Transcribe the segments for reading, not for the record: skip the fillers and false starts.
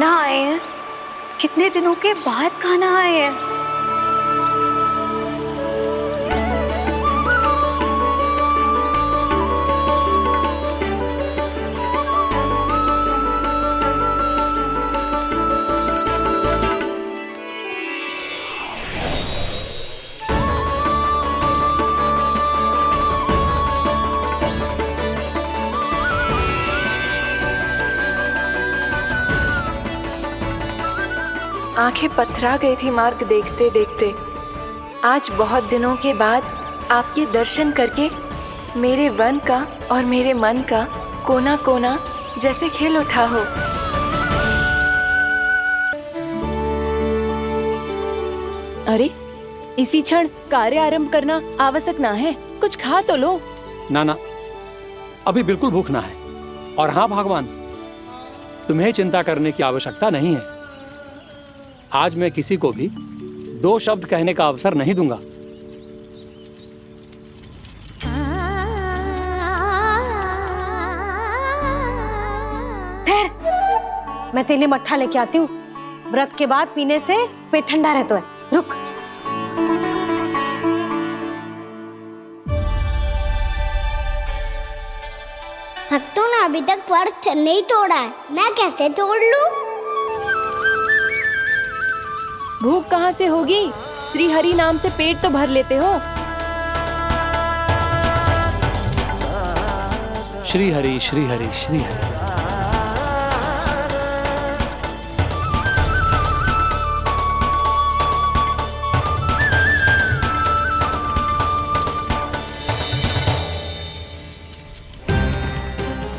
कान्हा आए हैं, कितने दिनों के बाद कान्हा आए हैं। आंखें पथरा गई थी मार्ग देखते देखते। आज बहुत दिनों के बाद आपके दर्शन करके मेरे वन का और मेरे मन का कोना कोना जैसे खिल उठा हो। अरे इसी क्षण कार्य आरंभ करना आवश्यक ना है, कुछ खा तो लो। ना ना, अभी बिल्कुल भूख ना है। और हाँ भगवान, तुम्हें चिंता करने की आवश्यकता नहीं है। आज मैं किसी को भी 2 शब्द कहने का अवसर नहीं दूंगा। ठहर, मैं तेरे लिए मट्ठा लेके आती हूँ। व्रत के बाद पीने से पेट ठंडा रहता है। रुक। भक्तों ने अभी तक व्रत नहीं तोड़ा है, मैं कैसे तोड़ लूं? भूख कहाँ से होगी? श्री हरि नाम से पेट तो भर लेते हो। श्री हरि श्री हरि श्री हरि।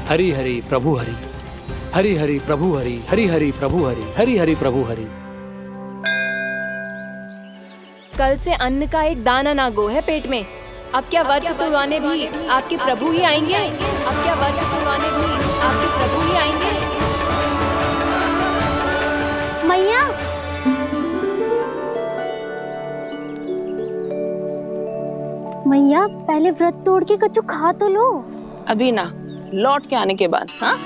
हरि हरि प्रभु हरि, हरि हरि प्रभु हरि, हरि हरि प्रभु हरि, हरि हरि प्रभु हरि। कल से अन्न का एक दाना ना गो है पेट में। अब क्या व्रत तुड़वाने भी आपके प्रभु ही आएंगे? अब क्या व्रत तुड़वाने भी आपके प्रभु ही आएंगे? मैया, मैया पहले व्रत तोड़ के कच्चू खा तो लो। अभी ना, लौट के आने के बाद। हाँ,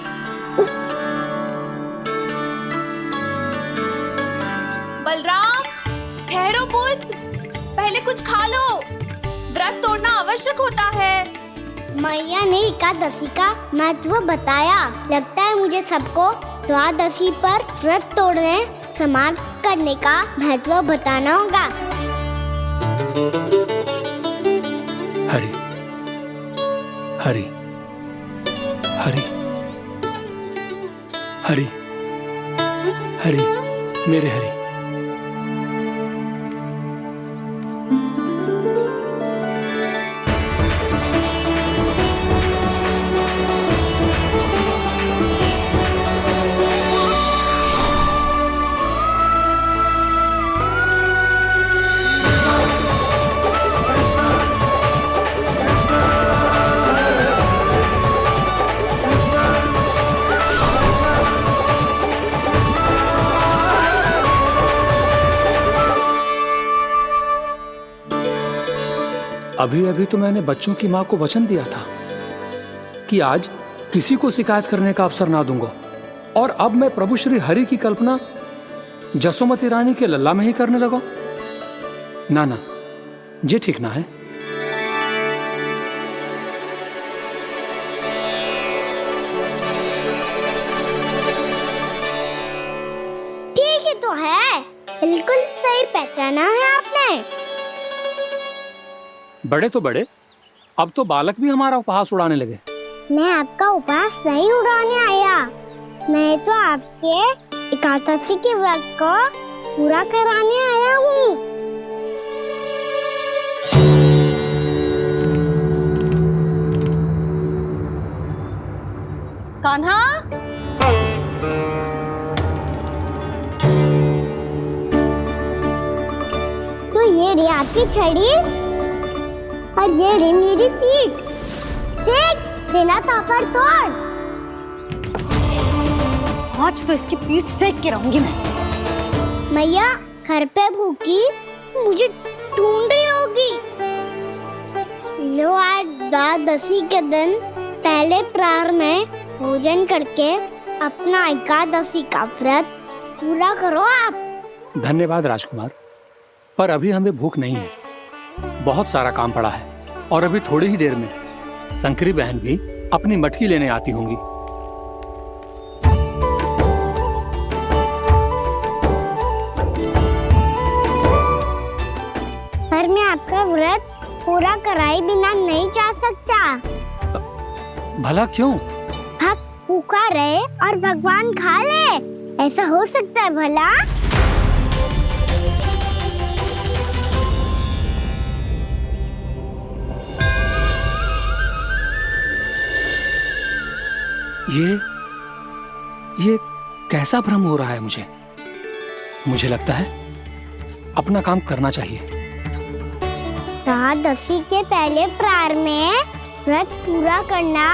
बलराम, ठहरो पुत्र, पहले कुछ खा लो। व्रत तोड़ना आवश्यक होता है। मैया ने एकादशी का महत्व बताया। लगता है मुझे सबको द्वादशी पर व्रत तोड़ने समाप्त करने का महत्व बताना होगा। हरि हरि हरि हरि हरि, मेरे हरि। अभी अभी तो मैंने बच्चों की माँ को वचन दिया था कि आज किसी को शिकायत करने का अवसर ना दूंगा, और अब मैं प्रभु श्री हरि की कल्पना जसोमती रानी के लल्ला में ही करने लगा। ना ना, ये ठीक ना है। ठीक ही तो है, बिल्कुल सही पहचाना है आपने। बड़े तो बड़े, अब तो बालक भी हमारा उपहास उड़ाने लगे। मैं आपका उपहास नहीं उड़ाने आया, मैं तो आपके एकादशी के व्रत को पूरा कराने आया हूँ। कान्हा, तो ये रे आपकी छड़ी और ये रे मेरी पीठ। सेक बिना ताकत तोड़। आज तो इसकी पीठ सेक के रहूंगी मैं। मैया घर पे भूखी मुझे ढूंढ रही होगी। लो, आज द्वादशी के दिन पहले प्रहर में भोजन करके अपना एकादशी का व्रत पूरा करो आप। धन्यवाद राजकुमार, पर अभी हमें भूख नहीं है। बहुत सारा काम पड़ा है और अभी थोड़ी ही देर में शंकरी बहन भी अपनी मटकी लेने आती होंगी। पर मैं आपका व्रत पूरा कराए बिना नहीं जा सकता। भला क्यों? भक्त भूखा रहे और भगवान खा ले, ऐसा हो सकता है भला? ये कैसा भ्रम हो रहा है मुझे लगता है अपना काम करना चाहिए। एकादशी के पहले प्रार में व्रत पूरा करना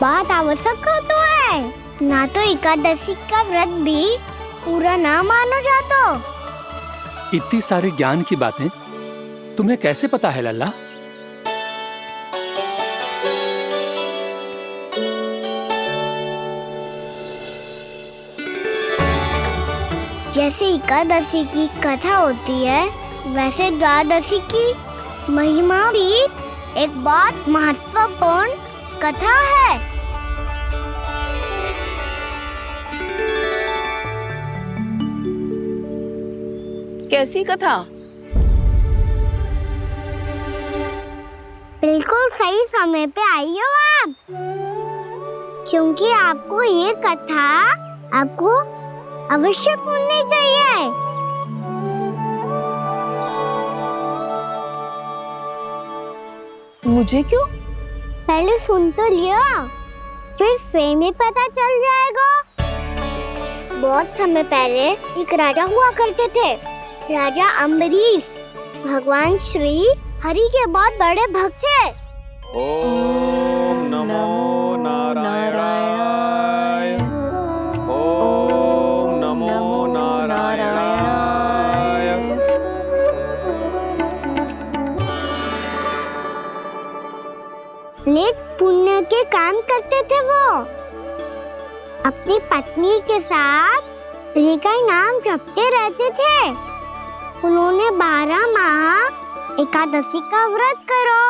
बहुत आवश्यक होता है, ना तो एकादशी का व्रत भी पूरा ना मानो जातो। इतनी सारी ज्ञान की बातें तुम्हें कैसे पता है लल्ला? जैसे एकादशी की कथा होती है, वैसे द्वादशी की महिमा भी एक बहुत महत्वपूर्ण कथा है। कैसी कथा? बिल्कुल सही समय पे आई हो आप, क्योंकि आपको ये कथा आपको अवश्य सुननी चाहिए। मुझे क्यों? पहले सुन तो लियो, फिर स्वयं ही पता चल जाएगा। बहुत समय पहले एक राजा हुआ करते थे, राजा अम्बरीश। भगवान श्री हरि के बहुत बड़े भक्त थे। ओम नमो नारायणाय। ओम नमो नारायणाय। नेक पुण्य के काम करते थे वो। अपनी पत्नी के साथ श्री का नाम जपते रहते थे। उन्होंने 12 माह एकादशी का व्रत करो,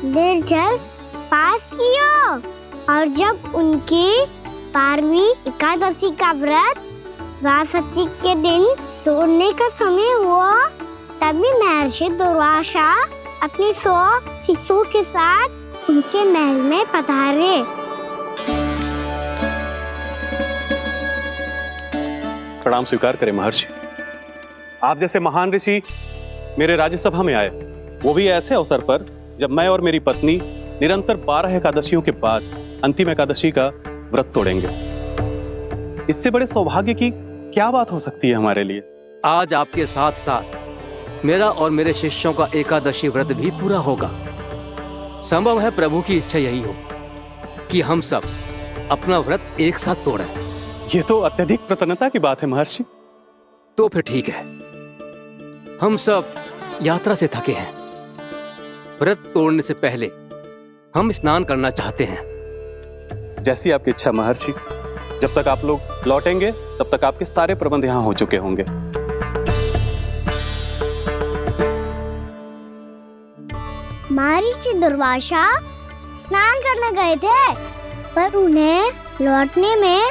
निर्जल पास किया, और जब उनकी 12वीं एकादशी का व्रत द्वादशी के दिन तोड़ने का समय हुआ, तभी महर्षि दुर्वासा अपनी 100 शिष्यों के साथ उनके महल में पधारे। प्रणाम स्वीकार करें महर्षि। आप जैसे महान ऋषि मेरे राज्यसभा में आए, वो भी ऐसे अवसर पर जब मैं और मेरी पत्नी निरंतर 12 एकादशियों के बाद अंतिम एकादशी का व्रत तोड़ेंगे। इससे बड़े सौभाग्य की क्या बात हो सकती है हमारे लिए? आज आपके साथ साथ मेरा और मेरे शिष्यों का एकादशी व्रत भी पूरा होगा। संभव है प्रभु की इच्छा यही हो कि हम सब अपना व्रत एक साथ तोड़ें। ये तो अत्यधिक प्रसन्नता की बात है महर्षि। तो फिर ठीक है, हम सब यात्रा से थके हैं। व्रत तोड़ने से पहले हम स्नान करना चाहते हैं। जैसी आपकी इच्छा महर्षि। जब तक आप लोग लौटेंगे तब तक आपके सारे प्रबंध यहाँ हो चुके होंगे। महर्षि दुर्वासा स्नान करने गए थे, पर उन्हें लौटने में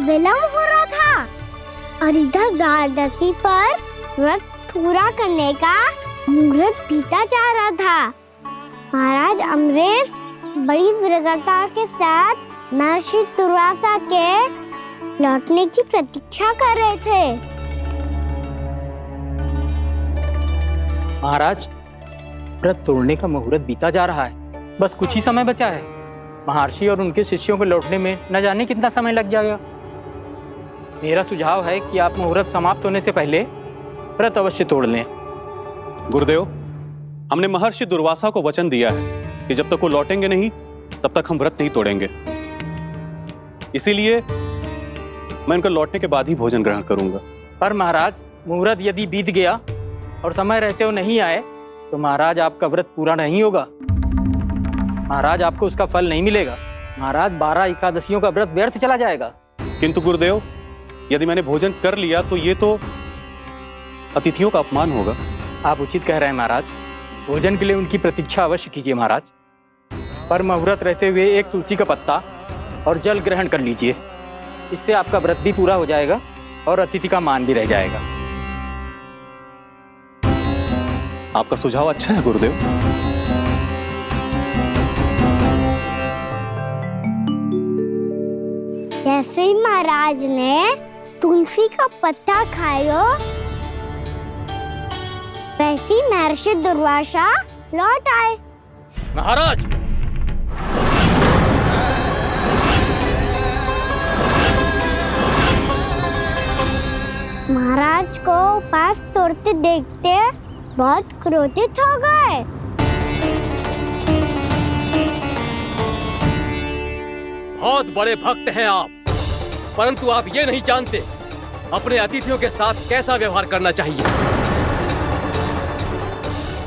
विलंब हो रहा था, और इधर द्वादशी पर व्रत पूरा करने का मुहूर्त बीता जा रहा था। महाराज अम्बरीश बड़ी विरक्ता के साथ महर्षि दुर्वासा के लौटने की प्रतीक्षा कर रहे थे। महाराज, व्रत तोड़ने का मुहूर्त बीता जा रहा है। बस कुछ ही समय बचा है। महर्षि और उनके शिष्यों को लौटने में न जाने कितना समय लग जाएगा। मेरा सुझाव है कि आप मुहूर्त समाप्त होने से पहले व्रत अवश्य तोड़ लें। गुरुदेव, हमने महर्षि दुर्वासा को वचन दिया है कि जब तक वो लौटेंगे नहीं तब तक हम व्रत नहीं तोड़ेंगे। इसीलिए मैं उनका लौटने के बाद ही भोजन ग्रहण करूंगा। पर महाराज, मुहूर्त यदि बीत गया और समय रहते हो नहीं आए तो महाराज आपका व्रत पूरा नहीं होगा। महाराज, आपको उसका फल नहीं मिलेगा। महाराज, 12 एकादशियों का व्रत व्यर्थ चला जाएगा। किंतु गुरुदेव, यदि मैंने भोजन कर लिया तो ये तो अतिथियों का अपमान होगा। आप उचित कह रहे हैं महाराज। भोजन के लिए उनकी प्रतीक्षा अवश्य कीजिए महाराज, पर मुहूर्त रहते हुए एक तुलसी का पत्ता और जल ग्रहण कर लीजिए। इससे आपका व्रत भी पूरा हो जाएगा और अतिथि का मान भी रह जाएगा। आपका सुझाव अच्छा है गुरुदेव। जैसे ही महाराज ने तुलसी का पत्ता खाया, वैसे ही महर्षि दुर्वासा लौट आए। महाराज, महाराज को उपास तोड़ते देखते बहुत क्रोधित हो गए। बहुत बड़े भक्त हैं आप, परंतु आप ये नहीं जानते अपने अतिथियों के साथ कैसा व्यवहार करना चाहिए।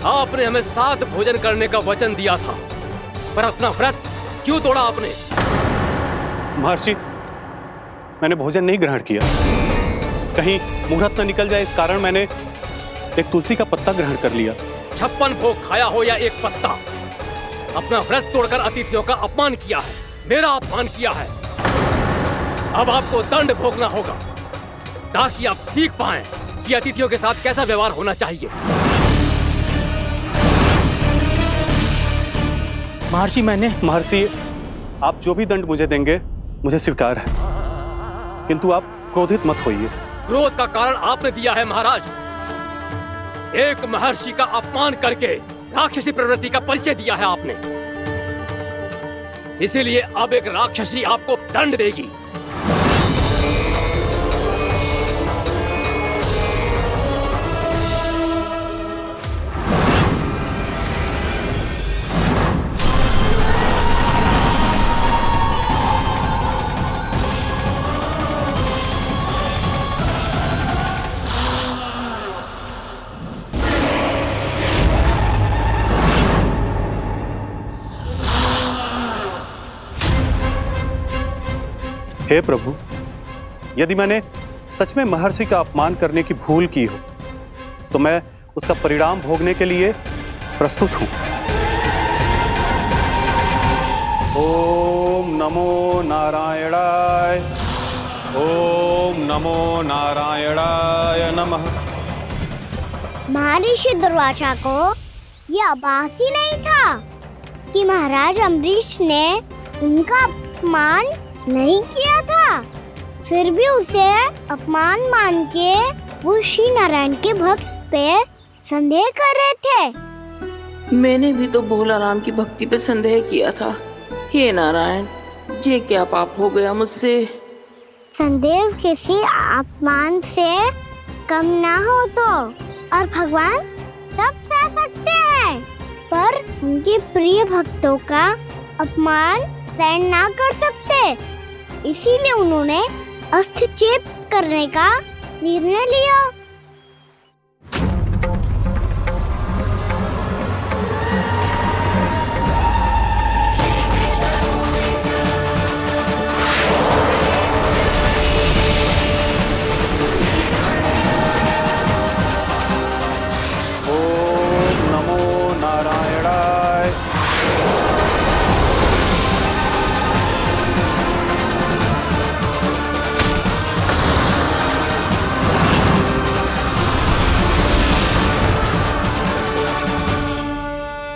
आपने हमें साथ भोजन करने का वचन दिया था, पर अपना व्रत क्यों तोड़ा आपने? महर्षि, मैंने भोजन नहीं ग्रहण किया। कहीं मुहूर्त न निकल जाए इस कारण मैंने एक तुलसी का पत्ता ग्रहण कर लिया। 56 भोग खाया हो या एक पत्ता, अपना व्रत तोड़कर अतिथियों का अपमान किया है, मेरा अपमान किया है। अब आपको दंड भोगना होगा ताकि आप सीख पाएं कि अतिथियों के साथ कैसा व्यवहार होना चाहिए। महर्षि, आप जो भी दंड मुझे देंगे मुझे स्वीकार है, किंतु आप क्रोधित मत होइए। क्रोध का कारण आपने दिया है महाराज। एक महर्षि का अपमान करके राक्षसी प्रवृत्ति का परिचय दिया है आपने, इसीलिए अब एक राक्षसी आपको दंड देगी। हे प्रभु, यदि मैंने सच में महर्षि का अपमान करने की भूल की हो तो मैं उसका परिणाम भोगने के लिए प्रस्तुत हूं। ओम नमो नारायणाय, ओम नमो नारायणाय नमः। महर्षि दुर्वासा को यह आभास ही नहीं था कि महाराज अम्बरीश ने उनका अपमान नहीं किया था। फिर भी उसे अपमान मान के वो श्री नारायण के भक्त पे संदेह कर रहे थे। मैंने भी तो भोला राम की भक्ति पे संदेह किया था। हे नारायण, ये क्या पाप हो गया मुझसे? संदेह किसी अपमान से कम ना हो तो, और भगवान सब सह सकते हैं, पर उनके प्रिय भक्तों का अपमान सहन ना कर सकते। इसीलिए उन्होंने हस्तक्षेप करने का निर्णय लिया। ओम नमो नारायणाय।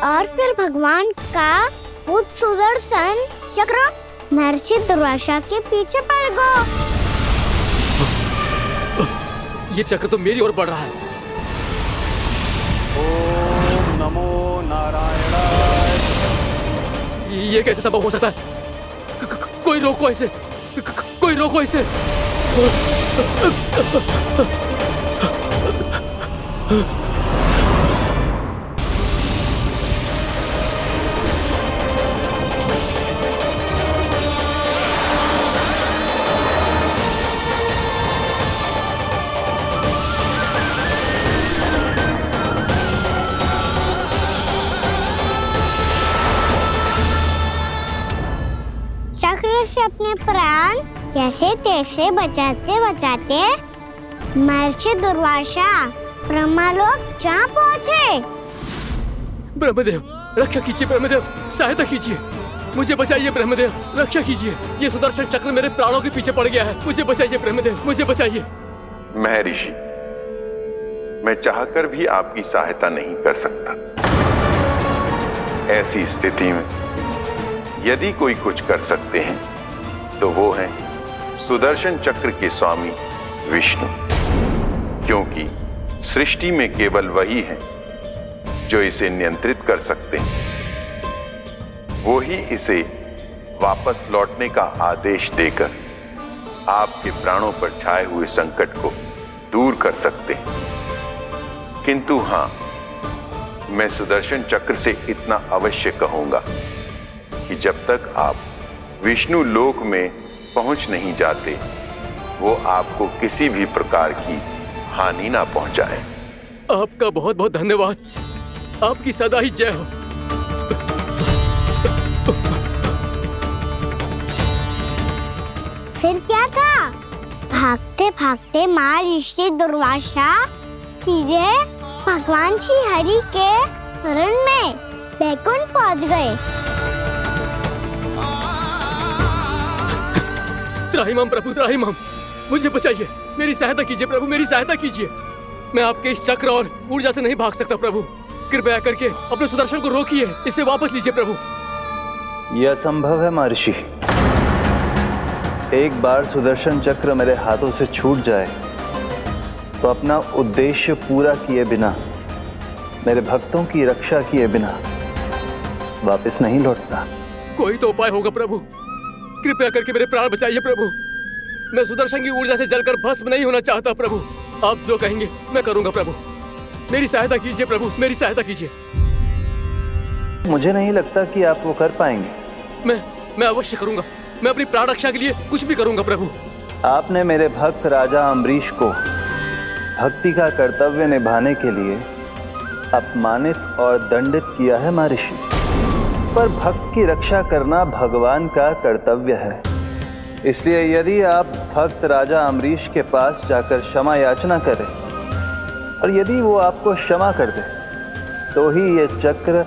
और फिर भगवान का वो सुदर्शन चक्र महर्षि दुर्वासा के पीछे पड़ गया। ये चक्र तो मेरी ओर बढ़ रहा है। ओम नमो नारायणाय। ये कैसे संभव हो सकता है? कोई रोको इसे, कोई रोको इसे। चक्र से अपने प्राण कैसे तैसे बचाते बचाते महर्षि दुर्वासा ब्रह्मलोक जा पहुँचे। ब्रह्मदेव रक्षा कीजिए, ब्रह्मदेव सहायता कीजिए, मुझे बचाइए ब्रह्मदेव, रक्षा कीजिए। ये सुदर्शन चक्र मेरे प्राणों के पीछे पड़ गया है, मुझे बचाइए ब्रह्मदेव, मुझे बचाइए। महर्षि, मैं चाहकर भी आपकी सहायता नहीं कर सकता। ऐसी स्थिति में यदि कोई कुछ कर सकते हैं तो वो है सुदर्शन चक्र के स्वामी विष्णु, क्योंकि सृष्टि में केवल वही है जो इसे नियंत्रित कर सकते हैं। वो ही इसे वापस लौटने का आदेश देकर आपके प्राणों पर छाए हुए संकट को दूर कर सकते हैं। किंतु हां, मैं सुदर्शन चक्र से इतना अवश्य कहूंगा कि जब तक आप विष्णु लोक में पहुंच नहीं जाते, वो आपको किसी भी प्रकार की हानि ना पहुंचाए। आपका बहुत बहुत धन्यवाद, आपकी सदा ही जय हो। फिर क्या था? भागते भागते महर्षि दुर्वासा सीधे भगवान श्री हरि के शरण में बैकुंठ पहुंच गए। त्राहिमाम प्रभु, त्राहिमाम, मुझे बचाइए, मेरी सहायता कीजिए प्रभु, मेरी सहायता कीजिए। मैं आपके इस चक्र और ऊर्जा से नहीं भाग सकता प्रभु, कृपया करके अपने सुदर्शन को रोकिए, इसे वापस लीजिए प्रभु। यह असंभव है महर्षि। एक बार सुदर्शन चक्र मेरे हाथों से छूट जाए तो अपना उद्देश्य पूरा किए बिना, मेरे भक्तों की रक्षा किए बिना वापस नहीं लौटता। कोई तो उपाय होगा प्रभु, कृपया करके मेरे प्राण बचाइए प्रभु। मैं सुदर्शन की ऊर्जा से जलकर भस्म नहीं होना चाहता प्रभु। आप जो कहेंगे मैं करूंगा प्रभु, मेरी सहायता कीजिए प्रभु, मेरी सहायता कीजिए। मुझे नहीं लगता कि आप वो कर पाएंगे। मैं अवश्य करूंगा, मैं अपनी प्राण रक्षा के लिए कुछ भी करूंगा प्रभु। आपने मेरे भक्त राजा अम्बरीश को भक्ति का कर्तव्य निभाने के लिए अपमानित और दंडित किया है महर्षि, पर भक्त की रक्षा करना भगवान का कर्तव्य है। इसलिए यदि आप भक्त राजा अम्बरीश के पास जाकर क्षमा याचना करें और यदि वो आपको क्षमा कर दे तो ही ये चक्र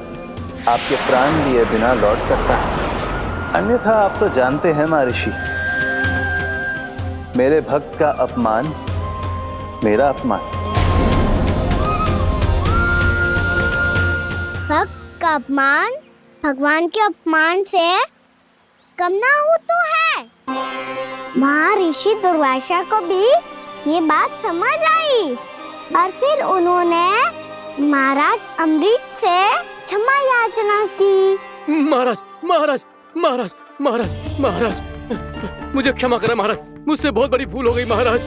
आपके प्राण लिए बिना लौट सकता है। अन्यथा आप तो जानते हैं महर्षि, मेरे भक्त का अपमान मेरा अपमान। भक्त का अपमान भगवान के अपमान से कम ना हो तो है। महर्षि दुर्वासा को भी ये बात समझ आई और फिर उन्होंने महाराज अम्बरीश से क्षमा याचना की। महाराज महाराज महाराज महाराज महाराज, मुझे क्षमा करें महाराज, मुझसे बहुत बड़ी भूल हो गई महाराज,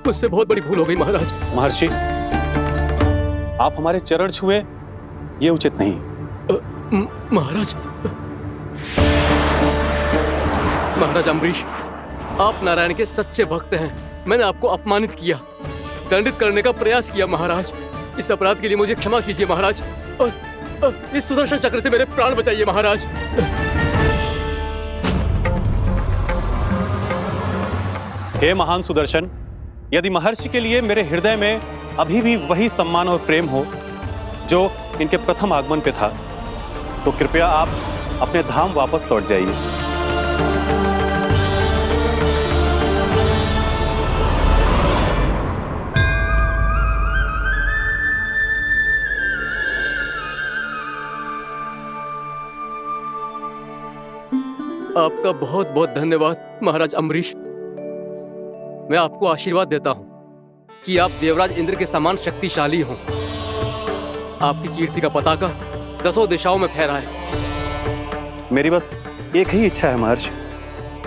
मुझसे बहुत बड़ी भूल हो गई महाराज। महर्षि, आप हमारे चरण छुए ये उचित नहीं। महाराज, महाराज अम्बरीश, आप नारायण के सच्चे भक्त हैं। मैंने आपको अपमानित किया, दंडित करने का प्रयास किया महाराज। इस अपराध के लिए मुझे क्षमा कीजिए महाराज, और इस सुदर्शन चक्र से मेरे प्राण बचाइए महाराज। हे महान सुदर्शन, यदि महर्षि के लिए मेरे हृदय में अभी भी वही सम्मान और प्रेम हो जो इनके प्रथम आगमन पे था, तो कृपया आप अपने धाम वापस लौट जाइए। आपका बहुत बहुत धन्यवाद महाराज अम्बरीश। मैं आपको आशीर्वाद देता हूं कि आप देवराज इंद्र के समान शक्तिशाली हों। आपकी कीर्ति का पताका दसों दिशाओं में फहराए। मेरी बस एक ही इच्छा है महर्षि,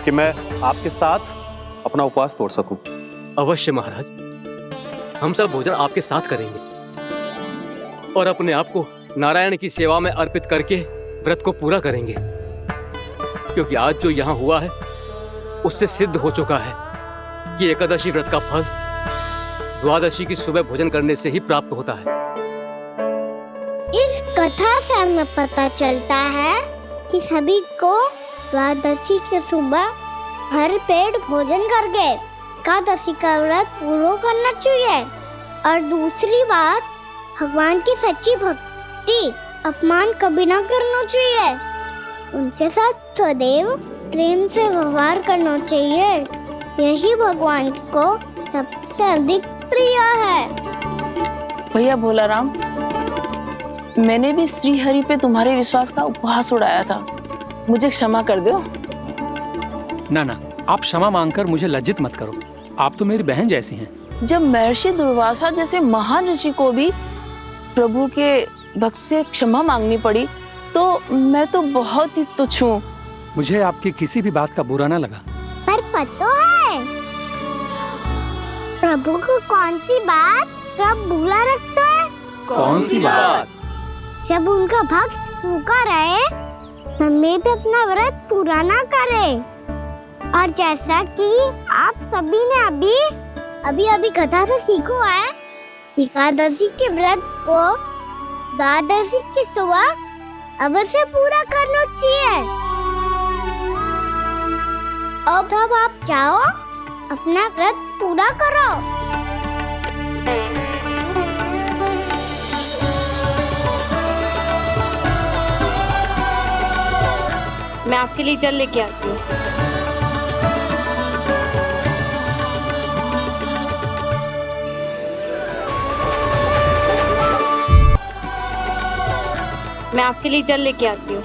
कि मैं आपके साथ अपना उपवास तोड़ सकूं। अवश्य महाराज, हम सब भोजन आपके साथ करेंगे और अपने आप को नारायण की सेवा में अर्पित करके व्रत को पूरा करेंगे, क्योंकि आज जो यहाँ हुआ है उससे सिद्ध हो चुका है कि एकादशी व्रत का फल द्वादशी की सुबह भोजन करने से ही प्राप्त होता है। इस कथा से हमें पता चलता है कि सभी को द्वादशी की सुबह भर पेट भोजन करके एकादशी का व्रत पूरा करना चाहिए। और दूसरी बात, भगवान की सच्ची भक्ति अपमान कभी ना करना चाहिए। उनके साथ सदैव प्रेम से व्यवहार करना चाहिए। यही भगवान को सबसे अधिक प्रिय है। भैया भोला राम, मैंने भी श्री हरि पे तुम्हारे विश्वास का उपहास उड़ाया था, मुझे क्षमा कर दो। ना ना, आप क्षमा मांगकर मुझे लज्जित मत करो। आप तो मेरी बहन जैसी हैं। जब महर्षि दुर्वासा जैसे महान ऋषि को भी प्रभु के भक्त से क्षमा मांगनी पड़ी, तो मैं तो बहुत ही तुच्छ हूँ। मुझे आपकी किसी भी बात का बुरा ना लगा। पर पता है प्रभु को कौन सी बात सब भूला रखता है? कौन सी बात? जब उनका भक्त भूखा रहे, हमें भी अपना व्रत पूरा ना करे। और जैसा कि आप सभी ने अभी कथा से सीखो है, एकादशी के व्रत को द्वादशी की सुबह अवश्य पूरा करना चाहिए। अब आप जाओ, अपना व्रत पूरा करो। मैं आपके लिए जल लेके आती हूँ। मैं आपके लिए जल लेके आती हूँ।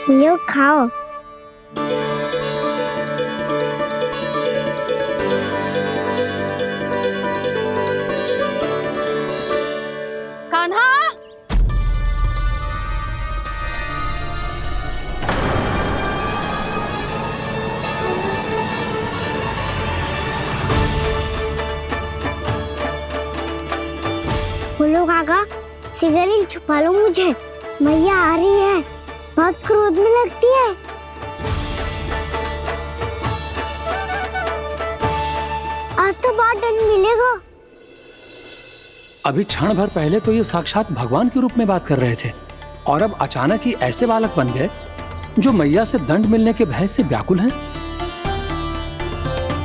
लो खाओ। कान्हा, बोलो काका, सिगरेट छुपा लो मुझे, मैया आ रही है, बहुत क्रोध में लगती है। आज तो बहुत दंड मिलेगा। अभी क्षण भर पहले तो ये साक्षात भगवान के रूप में बात कर रहे थे, और अब अचानक ही ऐसे बालक बन गए जो मैया से दंड मिलने के भय से व्याकुल हैं।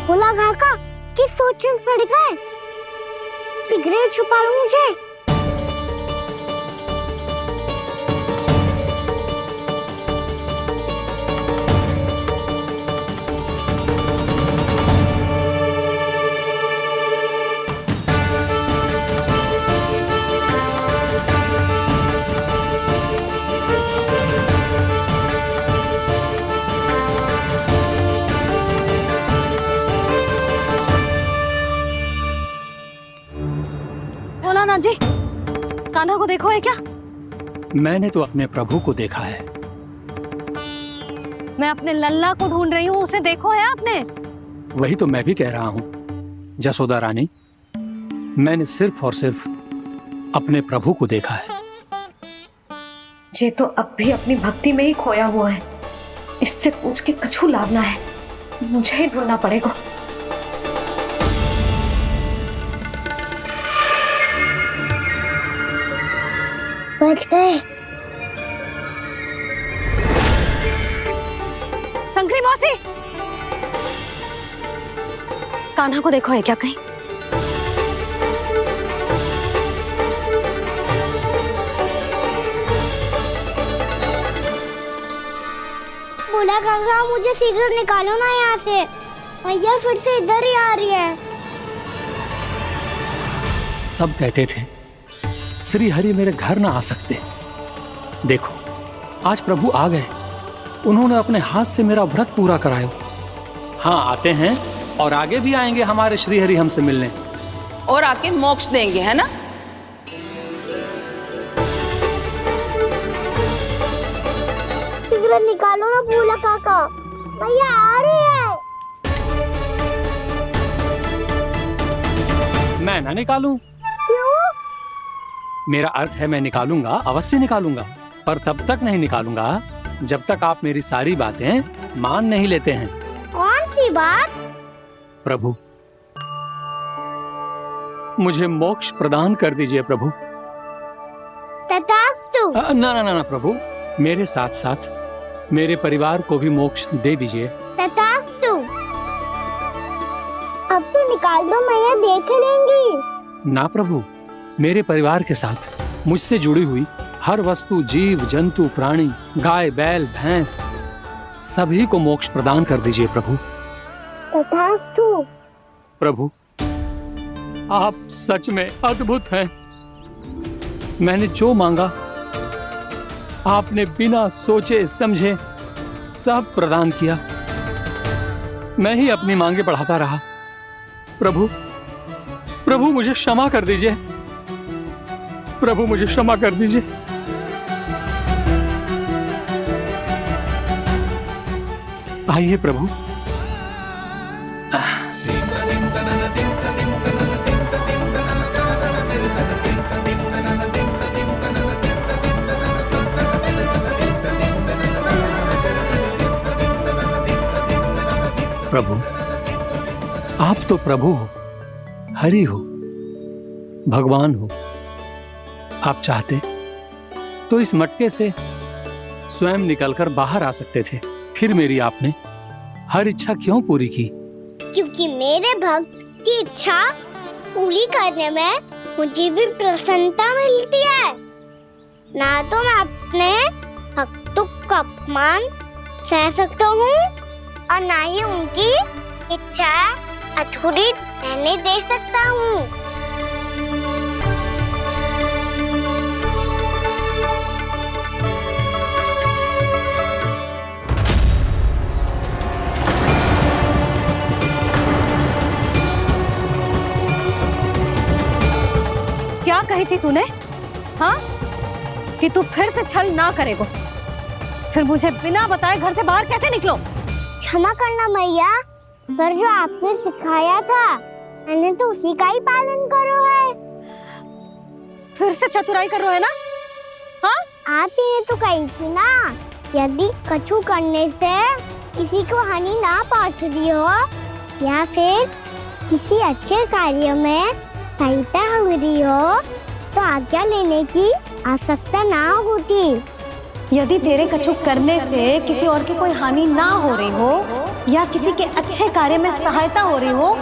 बोला काका, किस सोच में पड़ गए? सिगरेट छुपा लो मुझे। बोला ना जी, कान्हा को देखो है क्या? मैंने तो अपने प्रभु को देखा है। मैं अपने लल्ला को ढूंढ रही हूँ, उसे देखो है आपने? वही तो मैं भी कह रहा हूँ जसोदा रानी, मैंने सिर्फ और सिर्फ अपने प्रभु को देखा है। ये तो अब भी अपनी भक्ति में ही खोया हुआ है। इससे पूछ के कछु लाभ ना है, मुझे ही ढूंढना पड़ेगा। बच गए। शंकरी मौसी, कान्हा को देखो है क्या कहीं? बोला गंगा, मुझे सिगरेट निकालो ना यहाँ से, भैया फिर से इधर ही आ रही है। सब कहते थे श्री हरि मेरे घर ना आ सकते। देखो आज प्रभु आ गए, उन्होंने अपने हाथ से मेरा व्रत पूरा कराया। हाँ आते हैं और आगे भी आएंगे हमारे श्री हरि हमसे मिलने, और आके मोक्ष देंगे, है ना? सिगरेट निकालो ना भोला काका, भैया आ रही है। मैं ना निकालूं? क्यों? मेरा अर्थ है मैं निकालूंगा, अवश्य निकालूंगा। पर तब तक नहीं निकालूंगा जब तक आप मेरी सारी बातें मान नहीं लेते हैं। कौन सी बात? प्रभु, मुझे मोक्ष प्रदान कर दीजिए प्रभु। तथास्तु। ना ना ना ना प्रभु, मेरे साथ साथ मेरे परिवार को भी मोक्ष दे दीजिए। तथास्तु। अब तो निकाल दो, मैया देख लेंगी। ना प्रभु, मेरे परिवार के साथ मुझसे जुड़ी हुई हर वस्तु, जीव जंतु, प्राणी, गाय बैल भैंस, सभी को मोक्ष प्रदान कर दीजिए प्रभु। तथास्तु। प्रभु, आप सच में अद्भुत हैं। मैंने जो मांगा आपने बिना सोचे समझे सब प्रदान किया। मैं ही अपनी मांगे बढ़ाता रहा। प्रभु, प्रभु मुझे क्षमा कर दीजिए। प्रभु मुझे क्षमा कर दीजिए। आइए प्रभु। प्रभु, आप तो प्रभु हो, हरि हो, भगवान हो। आप चाहते तो इस मटके से स्वयं निकलकर बाहर आ सकते थे, फिर मेरी आपने हर इच्छा क्यों पूरी की? क्योंकि मेरे भक्त की इच्छा पूरी करने में मुझे भी प्रसन्नता मिलती है। ना तो मैं अपने भक्तों का अपमान सह सकता हूँ और ना ही उनकी इच्छा अधूरी रहने दे सकता हूँ। क्या कही थी तूने? हाँ, कि तू फिर से छल ना करेगा। फिर मुझे बिना बताए घर से बाहर कैसे निकलो? क्षमा करना मैया, पर जो आपने सिखाया था मैंने तो उसी का ही पालन करो है। फिर से चतुराई कर रहे हो है ना? हाँ, आप ही तो कही थी ना, यदि कछु करने से किसी को हानि ना पहुंचती हो या फिर किसी अच्छे कार्य में सहायता हो रही हो तो आज्ञा लेने की आवश्यकता ना होती। यदि तेरे कछु करने से किसी और की कोई हानि ना हो रही हो या किसी के अच्छे कार्य में सहायता हो रही हो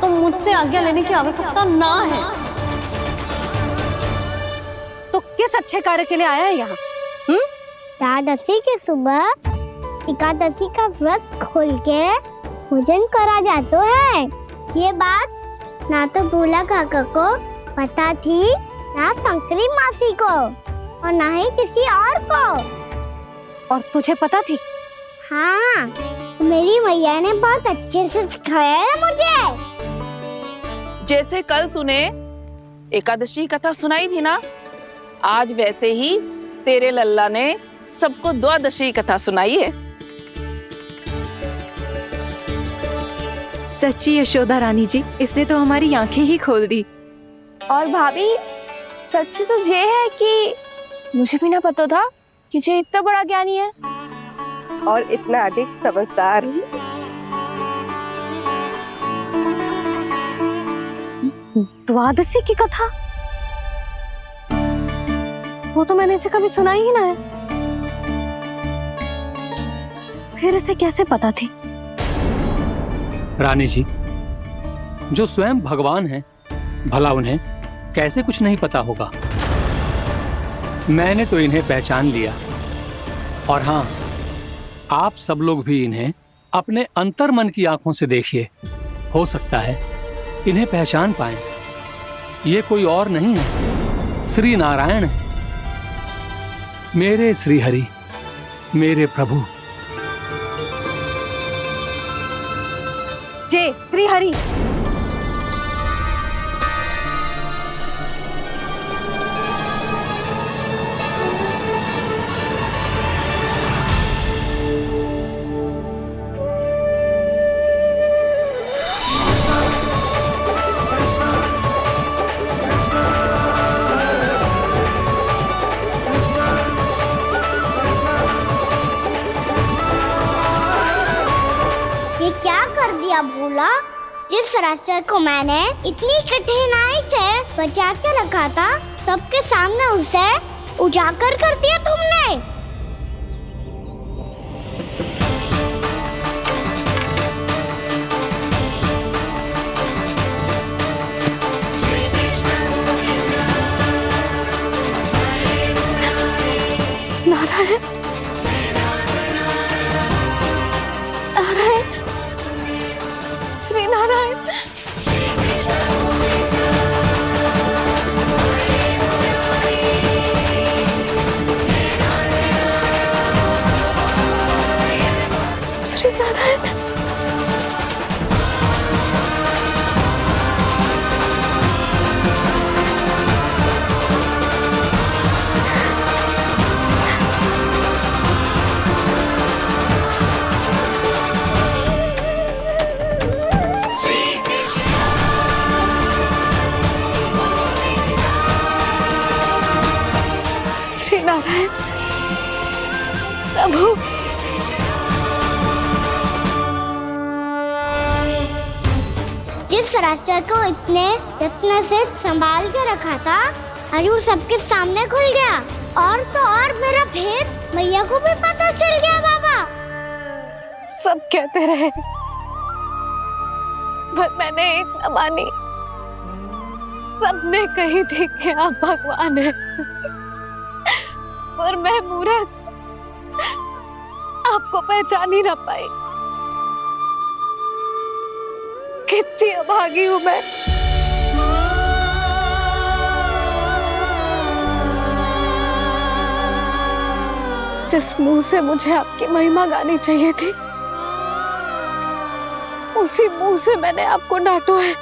तो मुझसे आज्ञा लेने की आवश्यकता ना है। तो किस अच्छे कार्य के लिए आया है यहाँ? एकादशी के सुबह एकादशी का व्रत खोल के भोजन करा जाता है। ये बात ना तो भोला काका को पता थी, ना शंकरी मासी को और ना ही किसी और को। और तुझे पता थी? हाँ, मेरी मैया ने बहुत अच्छे से सिखाया है मुझे। जैसे कल तूने एकादशी कथा सुनाई थी ना, आज वैसे ही तेरे लल्ला ने सबको द्वादशी कथा सुनाई है। सच्ची यशोदा रानी जी, इसने तो हमारी आंखें ही खोल दी। और भाभी, सच तो ये है कि मुझे भी ना पता था कि ये इतना बड़ा ज्ञानी है और इतना अधिक समझदार। द्वादशी की कथा? वो तो मैंने इसे कभी सुना ही ना है। फिर इसे कैसे पता थी? रानी जी, जो स्वयं भगवान हैं, भला उन्हें कैसे कुछ नहीं पता होगा। मैंने तो इन्हें पहचान लिया। और हाँ, आप सब लोग भी इन्हें अपने अंतर मन की आंखों से देखिए, हो सकता है इन्हें पहचान पाएं। ये कोई और नहीं है, श्री नारायण है, मेरे श्री हरि, मेरे प्रभु। जय श्री हरि। जिस रास्ते को मैंने इतनी कठिनाई से बचा के रखा था, सबके सामने उसे उजागर कर दिया तुमने। नारायण, नारायण, श्री नारायण। श्री नारायण। श्री नारायण प्रभु, जिस रास्ते को इतने यत्न से संभाल के रखा था, आज वो सबके सामने खुल गया। और तो और मेरा भेद मैया को भी पता चल गया। बाबा सब कहते रहे पर मैंने एक न मानी। सबने कही थी कि आप भगवान हैं, पर मैं मूर्ख आपको पहचान ही ना पाई। कितनी अभागी हूं मैं। जिस मुंह से मुझे आपकी महिमा गानी चाहिए थी, उसी मुंह से मैंने आपको डांटा है।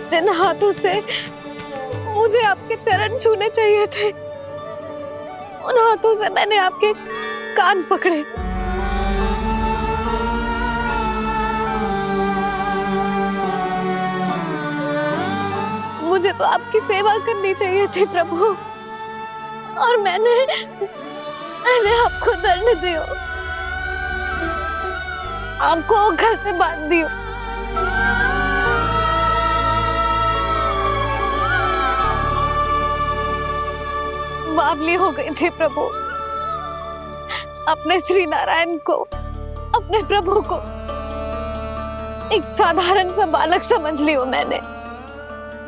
जिन हाथों से मुझे आपके चरण छूने चाहिए थे, उन हाथों से मैंने आपके कान पकड़े। मुझे तो आपकी सेवा करनी चाहिए थी प्रभु, और मैंने आपको दंड दिया, आपको घर से बांध दिया। बावली हो गई थी प्रभु। अपने श्री नारायण को, अपने प्रभु को एक साधारण सा बालक समझ लिया मैंने।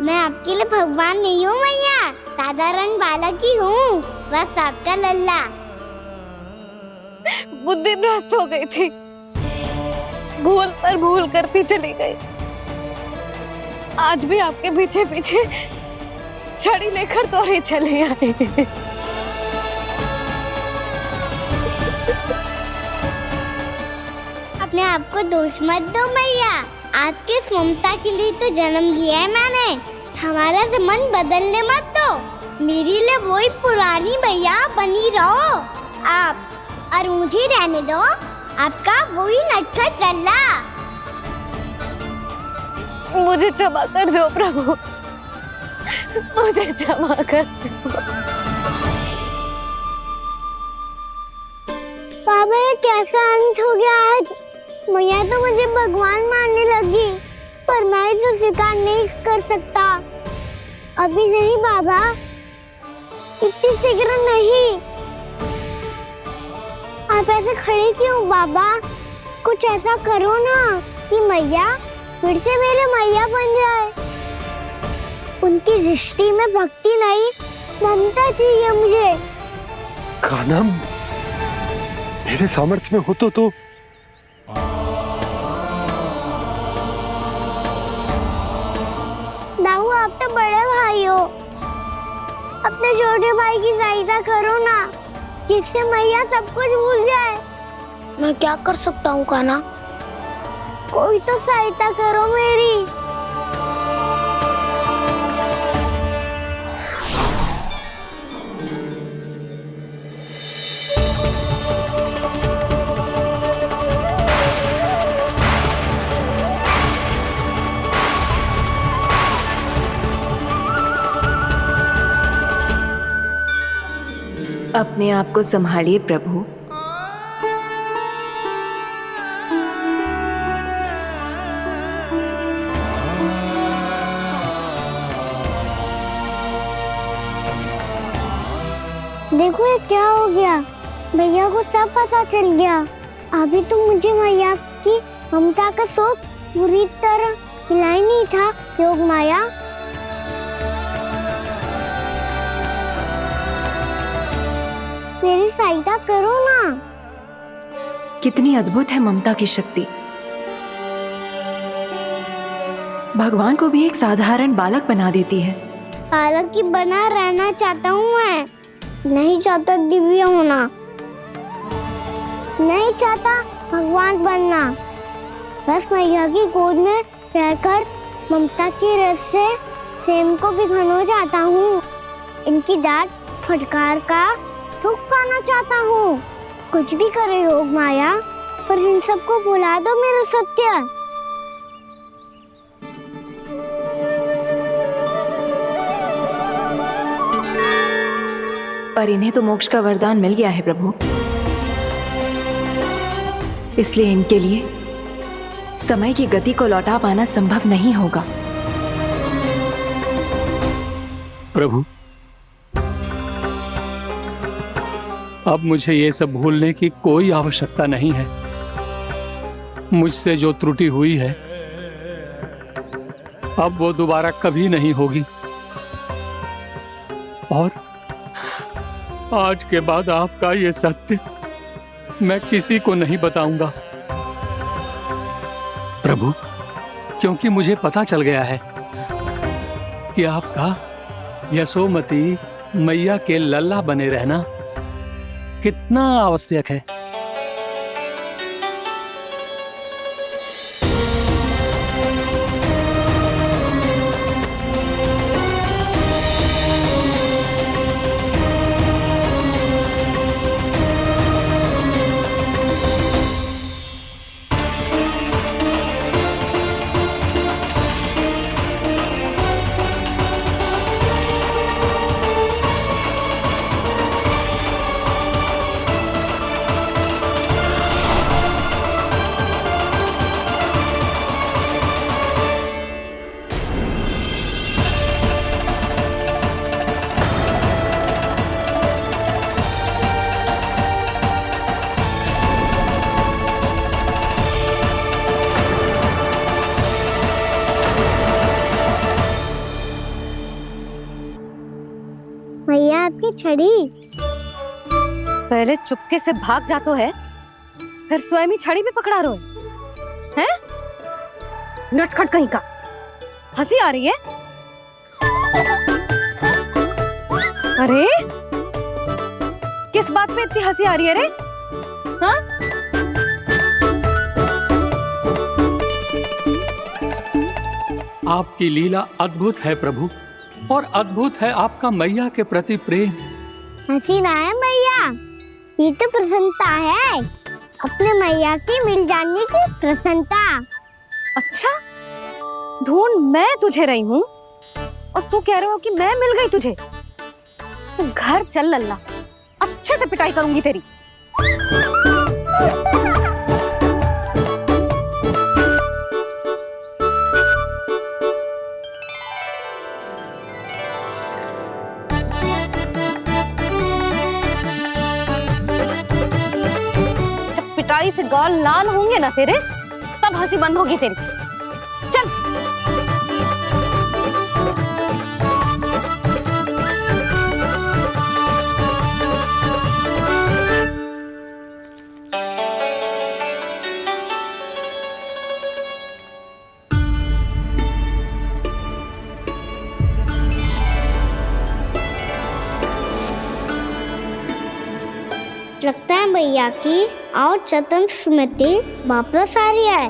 मैं आपके लिए भगवान नहीं हूँ मैया, साधारण बालक ही हूँ, बस आपका लल्ला। बुद्धि भ्रष्ट हो गई थी, भूल पर भूल करती चली गई। आज भी आपके पीछे पीछे छड़ी लेकर दौड़ी चली आई। अपने आप को दोष मत दो मैया, आपके ममता के लिए तो जन्म लिया है मैंने। हमारा से मन बदलने मत दो, मेरे लिए वही पुरानी मैया बनी रहो आप, और मुझे रहने दो आपका वही नटखट लल्ला। मुझे क्षमा कर दो प्रभु, मुझे क्षमा कर दो। बाबा ये कैसा अंत हो गया आज? मैया तो मुझे भगवान मानने लगी, पर मैं इसे स्वीकार नहीं कर सकता। अभी नहीं बाबा, इतनी शीघ्र नहीं। आप ऐसे खड़े क्यों बाबा? कुछ ऐसा करो ना कि मैया फिर से मेरे मैया बन जाए। उनकी दृष्टि में भक्ति नहीं, ममता चाहिए मुझे। कान्हा, मेरे सामर्थ्य में हो तो दाऊ, आप तो बड़े भाई हो, अपने छोटे भाई की सहायता करो ना, जिससे मैया सब कुछ भूल जाए। मैं क्या कर सकता हूँ कान्हा? कोई तो सहायता करो मेरी। अपने आप को संभालिए प्रभु। देखो ये क्या हो गया, भैया को सब पता चल गया। अभी तो मुझे मैया की ममता का शौक पूरी तरह मिला ही नहीं था। योग माया, मेरी सहायता करो ना। कितनी अद्भुत है ममता की शक्ति। भगवान को भी एक साधारण बालक बना देती है। बालक की बना रहना चाहता हूँ मैं, नहीं चाहता दिव्य होना, नहीं चाहता भगवान बनना। बस मैया की गोद में रहकर ममता की रस से सेम को भी घनो चाहता हूँ। इनकी डांट फटकार का सुख पाना चाहता हूँ। कुछ भी करे योग माया, पर इन सबको भुला दो मेरा सत्य। पर इन्हें तो मोक्ष का वरदान मिल गया है प्रभु, इसलिए इनके लिए समय की गति को लौटा पाना संभव नहीं होगा। प्रभु, अब मुझे ये सब भूलने की कोई आवश्यकता नहीं है। मुझसे जो त्रुटि हुई है अब वो दोबारा कभी नहीं होगी, और आज के बाद आपका ये सत्य मैं किसी को नहीं बताऊंगा प्रभु, क्योंकि मुझे पता चल गया है कि आपका यशोमती मैया के लल्ला बने रहना कितना आवश्यक है। भैया आपकी छड़ी। पहले चुपके से भाग जातो है, फिर स्वयं ही छड़ी भी पकड़ा रो है? नटखट कहीं का। हंसी आ रही है? अरे किस बात पे इतनी हंसी आ रही है रे? हाँ? आपकी लीला अद्भुत है प्रभु, और अद्भुत है आपका मैया के प्रति प्रेम। हंसी ना है मैया, ये तो प्रसन्नता है, अपने मैया से मिल जाने की प्रसन्नता। अच्छा, ढूंढ मैं तुझे रही हूँ और तू कह रहे हो कि मैं मिल गई तुझे। तू घर चल लल्ला, अच्छे से पिटाई करूंगी तेरी। जब पिटाई से गाल लाल होंगे ना तेरे, तब हंसी बंद होगी तेरी। चल। लगता है भैया की और चतन स्मृति वापस आ रही है।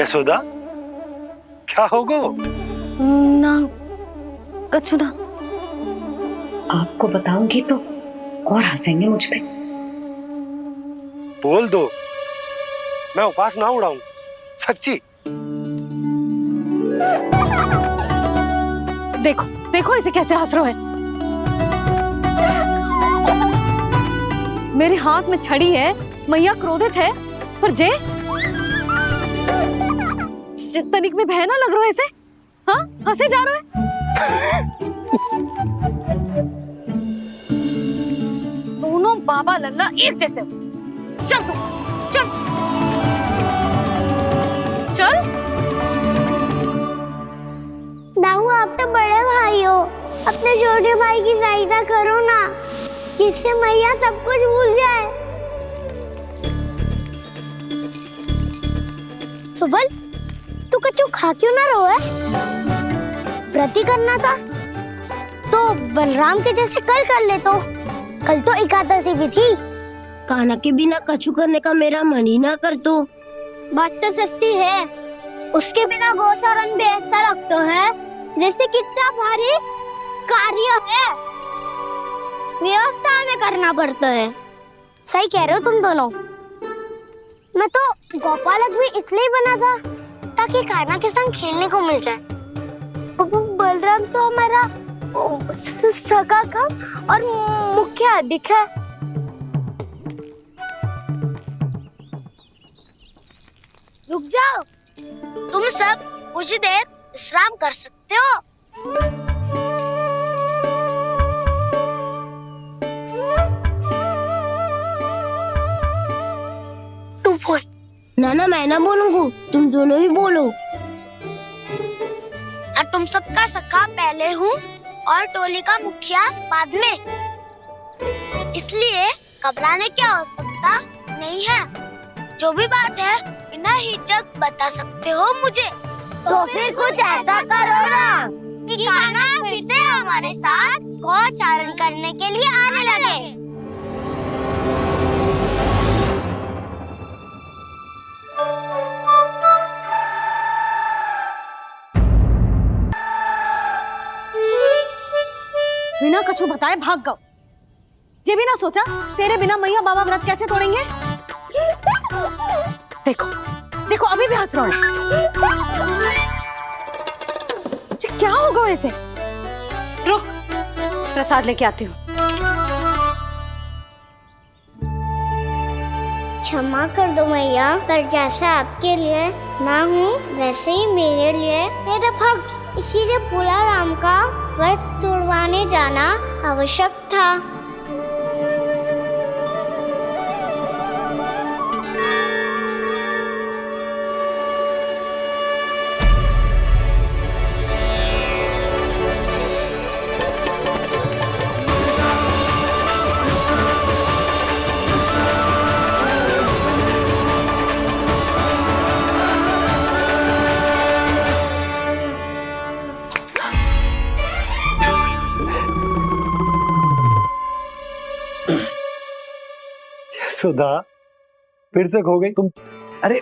यशोदा, क्या होगो? ना कछु ना। आपको बताऊंगी तो और हंसेंगे मुझ पे। बोल दो, मैं उपवास ना उड़ाऊं, सच्ची। देखो देखो इसे कैसे हंस रहा है। मेरे हाथ में छड़ी है, मैया क्रोधित है, पर जे तनिक में बहना लग रहा है इसे। हाँ, हंसे जा रहा है। दोनों बाबा लल्ला एक जैसे हो। चल तू, चल चल। दाऊ, आप तो बड़े भाई हो, अपने छोटे भाई की सहायता करो ना, जिससे मैया सब कुछ भूल जाए। सुबल, तू कच्चू खा क्यों ना रहो है? व्रत ही करना था तो बलराम के जैसे कल कर ले। तो कल तो एकादशी भी थी। कान्हा के बिना कछु करने का मेरा मन ही ना कर। तो बात तो सच्ची है, उसके बिना गोचारण भी ऐसा लगता है जैसे कितना भारी कार्य है, व्यवस्था में करना पड़ता है। सही कह रहे हो तुम दोनों। मैं तो गोपालक भी इसलिए बना था ताकि कान्हा के संग खेलने को मिल जाए। बलराम तो हमारा सगा कम और मुख्य अधिक है। रुक जाओ, तुम सब कुछ देर विश्राम कर सकते हो। तू बोल। ना मैं ना बोलूंगा, तुम दोनों ही बोलो। और तुम सबका सखा पहले हूँ और टोली का मुखिया बाद में, इसलिए घबराने की आवश्यकता नहीं है। जो भी बात है बिना हिचक बता सकते हो मुझे। तो फिर कुछ ऐसा करो ना कि कान्हा फिर से हमारे साथ गोचारण करने के लिए आने लगे। बिना कछु बताए भाग गओ। ये भी ना सोचा तेरे बिना मैया बाबा व्रत कैसे तोड़ेंगे। देखो देखो अभी भी हंस रहा है। क्या होगा वैसे? रुक, प्रसाद लेके आती हूँ। क्षमा कर दो मैया, पर जैसा आपके लिए ना हूँ वैसे ही मेरे लिए मेरे भक्त, इसीलिए भोला राम का व्रत तोड़वाने जाना आवश्यक था। सुधा, फिर से खो गई तुम। अरे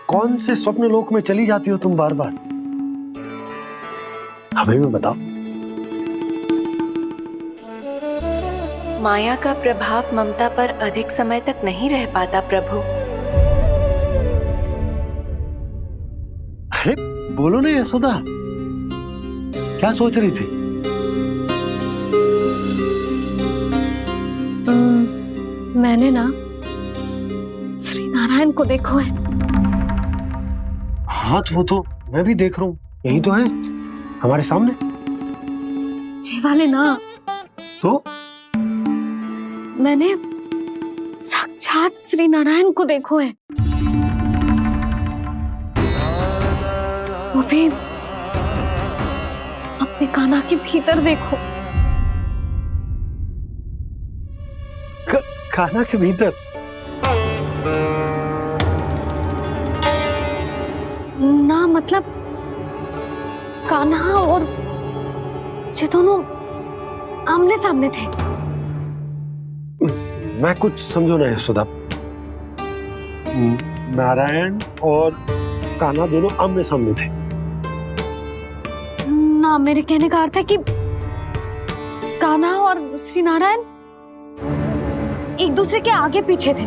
कौन से स्वप्न लोक में चली जाती हो तुम बार बार? हमें भी बताओ। माया का प्रभाव ममता पर अधिक समय तक नहीं रह पाता प्रभु। अरे बोलो ना यशोदा, क्या सोच रही थी? मैंने ना श्री नारायण को देखो है। हाँ तो वो तो मैं भी देख रहा हूँ, यही तो है हमारे सामने। ये वाले ना, तो मैंने साक्षात श्री नारायण को देखो है, वो भी अपने कान्हा के भीतर देखो। कान्हा के भीतर? ना मतलब कान्हा और ये दोनों आमने सामने थे। मैं कुछ समझो ना यशोदा। नारायण और कान्हा दोनों आमने सामने थे? ना, मेरे कहने का अर्थ है कि कान्हा और श्री नारायण एक दूसरे के आगे पीछे थे।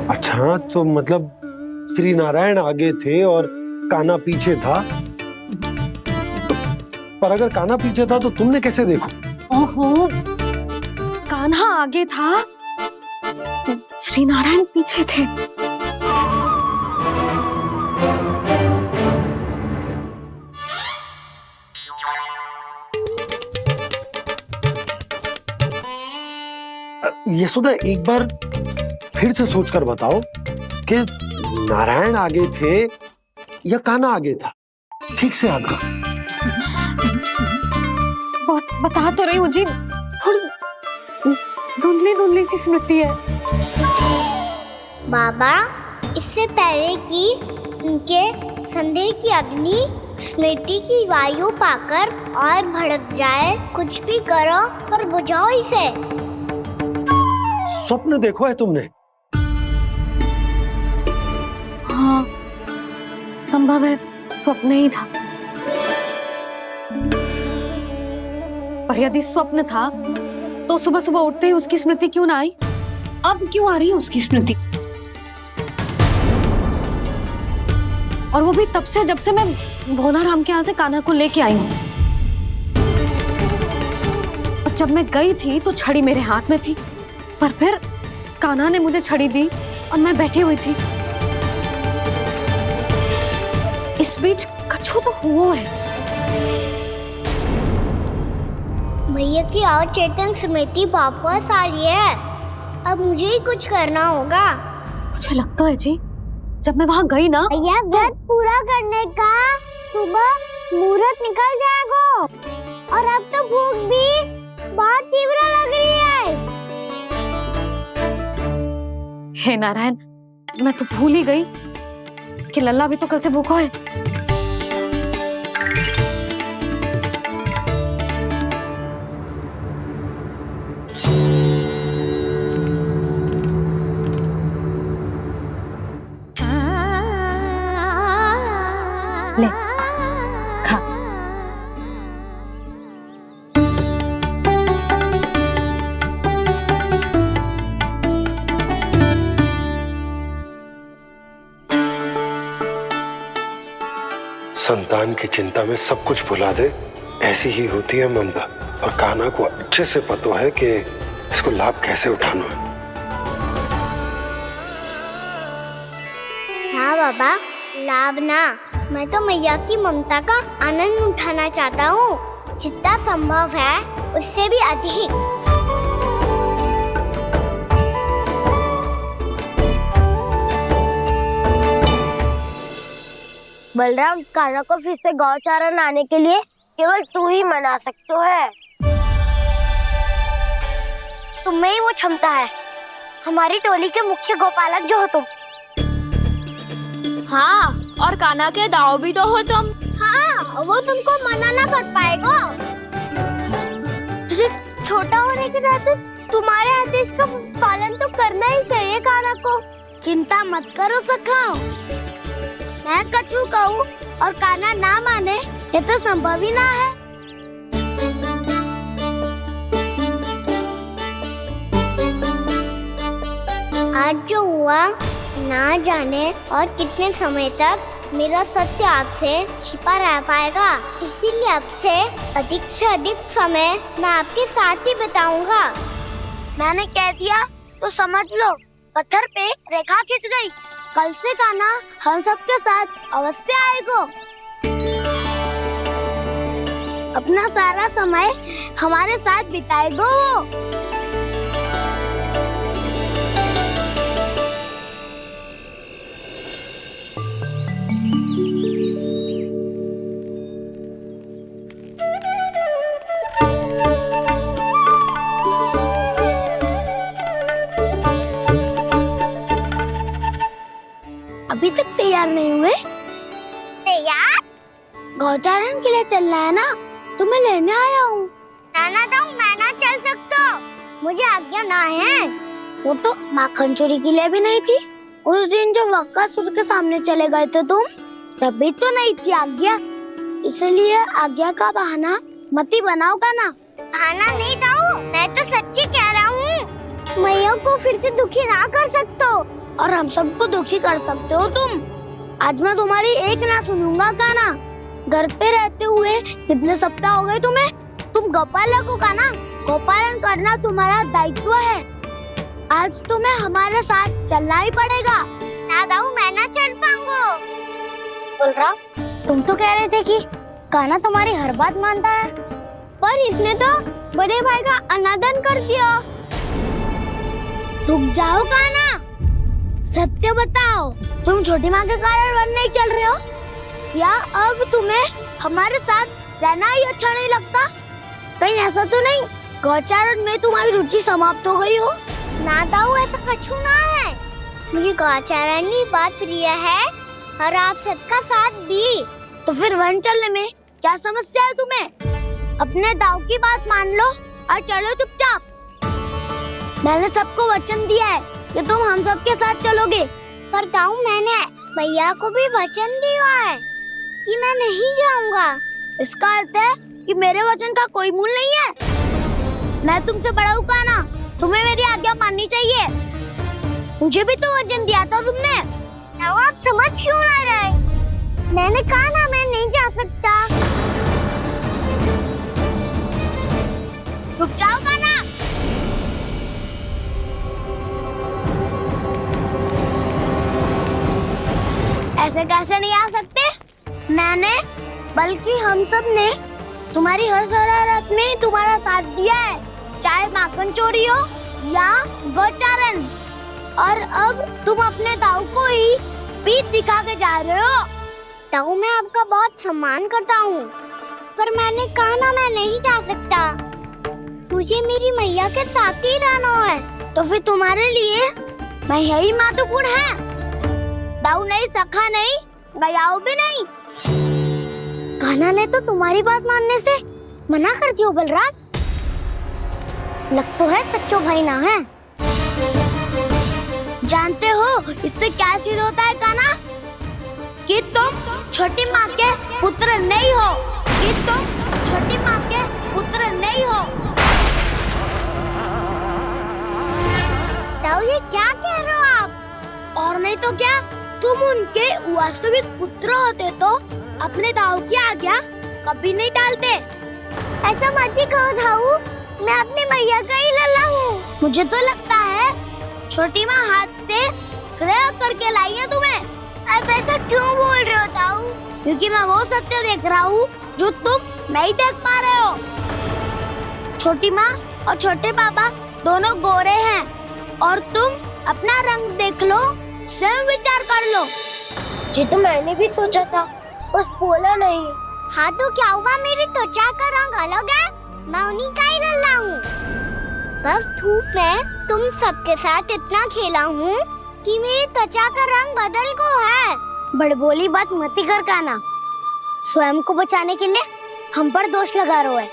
अच्छा, तो मतलब श्री नारायण आगे थे और कान्हा पीछे था। पर अगर कान्हा पीछे था तो तुमने कैसे देखा? ओहो, कान्हा आगे था, श्री नारायण पीछे थे। यशोदा, एक बार फिर से सोचकर बताओ कि नारायण आगे थे या कान्हा आगे था? ठीक से याद कर। बता तो रही हूँ जी, थोड़ी धुंधली धुंधली सी स्मृति है। बाबा, इससे पहले कि उनके संदेह की अग्नि स्मृति की वायु पाकर और भड़क जाए, कुछ भी करो पर बुझाओ इसे। स्वप्न देखो है तुमने? हाँ, संभव है स्वप्न ही था। पर यदि स्वप्न था तो सुबह सुबह उठते ही उसकी स्मृति क्यों ना आई? अब क्यों आ रही है उसकी स्मृति? और वो भी तब से जब से मैं भोलाराम के यहाँ से कान्हा को लेके आई हूँ। और जब मैं गई थी तो छड़ी मेरे हाथ में थी, पर फिर कान्हा ने मुझे छड़ी दी और मैं बैठी हुई थी। इस बीच कछु तो हुआ है। भैया की अचेतन स्मृति वापस आ रही है। अब मुझे ही कुछ करना होगा। मुझे लगता है जी, जब मैं वहाँ गई ना, भैया व्रत पूरा करने का सुबह मुहूर्त निकल जाएगा और अब तो भूख भी बहुत तीव्र लग रही है। हे नारायण, मैं तो भूल ही गई कि लल्ला भी तो कल से भूखा है। ले, खा। संतान की चिंता में सब कुछ भुला दे, ऐसी ही होती है ममता। और कान्हा को अच्छे से पता है कि इसको लाभ कैसे उठाना है। हाँ बाबा, लाभ ना, मैं तो मैया की ममता का आनंद उठाना चाहता हूँ, जितना संभव है उससे भी अधिक। बलराम, कान्हा को फिर से गौचारण आने के लिए केवल तू ही मना सकते है। तुम में ही वो क्षमता है, हमारी टोली के मुख्य गोपालक जो हो तुम। हाँ, और कान्हा के दाव भी तो हो तुम। हाँ, वो तुमको मना ना कर पाएगा। तुझे छोटा होने के नाते तुम्हारे आदेश का पालन तो करना ही चाहिए कान्हा को। चिंता मत करो सखा, मैं कछु कहूँ और कान्हा ना माने, ये तो संभव ही ना है। आज जो हुआ ना जाने और कितने समय तक मेरा सत्य आपसे छिपा रह पाएगा, इसीलिए आपसे अधिक से अधिक समय मैं आपके साथ ही बिताऊंगा। मैंने कह दिया तो समझ लो, पत्थर पे रेखा खिंच गई। कल से कान्हा हम सबके साथ अवश्य आएगा। अपना सारा समय हमारे साथ बिताएगा वो। अभी तक तैयार नहीं हुए? तैयार? गौचारण के लिए चलना है ना, तुम्हें लेने आया हूँ। नाना तो मैं ना चल सकता, मुझे आज्ञा ना है। वो तो माखन चोरी के लिए भी नहीं थी। उस दिन जो वक्कासुर के सामने चले गए थे तुम, तभी तो नहीं थी आज्ञा। इसलिए आज्ञा का बहाना मत ही बनाओ ना। बहाना नहीं था, मैं तो सच्ची कह रहा हूँ। मैया को फिर से दुखी ना कर सकते हो और हम सबको दुखी कर सकते हो तुम। आज मैं तुम्हारी एक ना सुनूंगा कान्हा। घर पे रहते हुए कितने सप्ताह हो गए तुम्हें? तुम गोपालक हो का ना? गोपालन करना तुम्हारा दायित्व है। आज तुम्हें हमारे साथ चलना ही पड़ेगा। ना दाऊ, मैं ना चल पाऊंगा। बलराम, तुम तो कह रहे थे कि कान्हा तुम्हारी हर बात मानता है, पर इसने तो बड़े भाई का अनादर कर दिया। रुक जाओ कान्हा, सत्य बताओ, तुम छोटी माँ के कारण वन नहीं चल रहे हो या अब तुम्हें हमारे साथ रहना ही अच्छा नहीं लगता? कहीं ऐसा तो नहीं गौचारण में तुम्हारी रुचि समाप्त हो गई हो? ना दाऊ, ऐसा कछु ना है। मुझे गौचारण ही बात प्रिय है और आप सबका साथ भी। तो फिर वन चलने में क्या समस्या है तुम्हें? अपने दाऊ की बात मान लो और चलो चुपचाप। मैंने सबको वचन दिया है कि तुम हम सबके साथ चलोगे। पर दाऊ, मैंने भैया को भी वचन दिया है कि मैं नहीं जाऊंगा। इसका अर्थ है कि मेरे वचन का कोई मूल नहीं है। मैं तुमसे बड़ा हूँ कान्हा, तुम्हें मेरी आज्ञा माननी चाहिए। मुझे भी तो वचन दिया था तुमने। आप समझ क्यों आ रहे? मैंने कहा ना, मैं नहीं जा सकता। रुक जाओ कान्हा। ऐसे कैसे नहीं आ सकते? मैंने बल्कि हम सब ने तुम्हारी हर शरारत में तुम्हारा साथ दिया है, चाहे माखन चोरी हो या गौचारण। और अब तुम अपने दाऊ को ही पीठ दिखा के जा रहे हो। दाऊ, मैं आपका बहुत सम्मान करता हूँ, पर मैंने कहा ना, मैं नहीं जा सकता। मुझे मेरी मैया के साथ ही रहना है। तो फिर तुम्हारे लिए मैं यही महत्वपूर्ण है। दाऊ नहीं, सखा नहीं, गयाऊ भी नहीं। कान्हा ने तो तुम्हारी बात मानने से मना कर दिया। बलराम, लग तो है सच्चो भाई ना है। जानते हो इससे क्या सिद्ध होता है कान्हा? कि तुम छोटी माँ के पुत्र नहीं हो, कि तुम छोटी माँ के पुत्र नहीं हो। दाऊ, ये क्या कह रहे हो आप? और नहीं तो क्या, तुम उनके वास्तविक पुत्र होते तो अपने दाऊ की आज्ञा कभी नहीं डालते। ऐसा मत ही कहो दाऊ, मैं अपनी मैया का ही लल्ला हूँ। मुझे तो लगता है छोटी माँ हाथ से ग्रह करके लाई है तुम्हें। आप ऐसा क्यों बोल रहे हो दाऊ? क्योंकि मैं वो सत्य देख रहा हूँ जो तुम नहीं देख पा रहे हो। छोटी माँ और छोटे पापा दोनों गोरे हैं और तुम अपना रंग देख लो, स्वयं विचार कर लो। जी तो मैंने भी सोचा था, बस बोला नहीं। हाँ तो क्या हुआ, मेरी त्वचा का रंग अलग है, मैं उन्हीं का ही लल्ला हूँ। बस धूप में तुम सबके साथ इतना खेला हूँ कि मेरी त्वचा का रंग बदल को है। बड़बोली बात मत ही कर कान्हा, स्वयं को बचाने के लिए हम पर दोष लगा रहे है।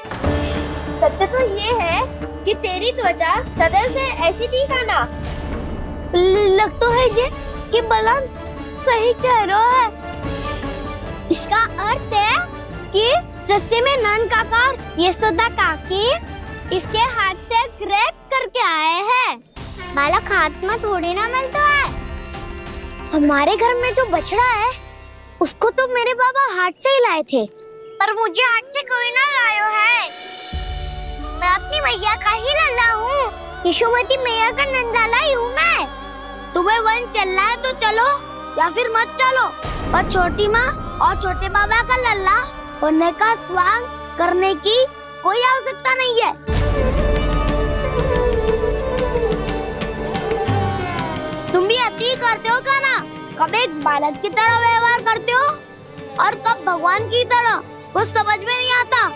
सत्य तो ये है कि तेरी त्वचा सदैव से ऐसी थी कान्हा। लग तो है ये कि बलराम सही कह रहा है। इसका अर्थ है कि सस्ते में नन काका यशोदा काकी इसके हाथ से ग्रेट करके आए हैं। बालक हाथ में थोड़ी ना मिलता है। हमारे घर में जो बछड़ा है उसको तो मेरे बाबा हाथ से ही लाए थे, पर मुझे हाथ से कोई ना लायो है। मैं अपनी मैया का ही लल्ला हूँ, यशोमती मैया का नंदलाला ही हूँ मैं। तुम्हें वन चलना है तो चलो या फिर मत चलो, पर छोटी माँ और छोटे बाबा का लल्ला होने का स्वांग करने की कोई आवश्यकता नहीं है। तुम भी अति करते हो कान्हा, कब एक बालक की तरह व्यवहार करते हो और कब भगवान की तरह, कुछ समझ में नहीं आता।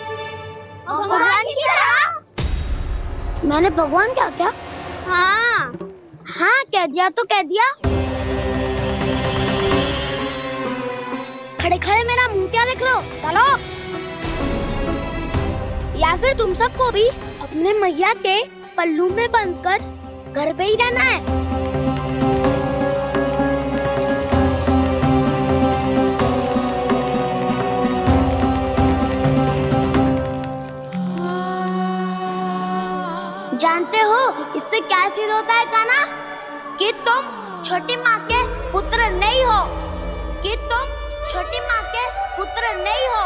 भगवान की तरह? मैंने भगवान क्या किया? हाँ हाँ कह दिया तो कह दिया। खड़े खड़े मेरा मुंह क्या देख लो, चलो। या फिर तुम सबको भी अपने मैया के पल्लू में बंधकर घर पे ही रहना है। जानते हो इससे क्या सिद्ध होता है कान्हा? कि तुम छोटी माँ के पुत्र नहीं हो, कि तुम छोटी माँ के पुत्र नहीं हो।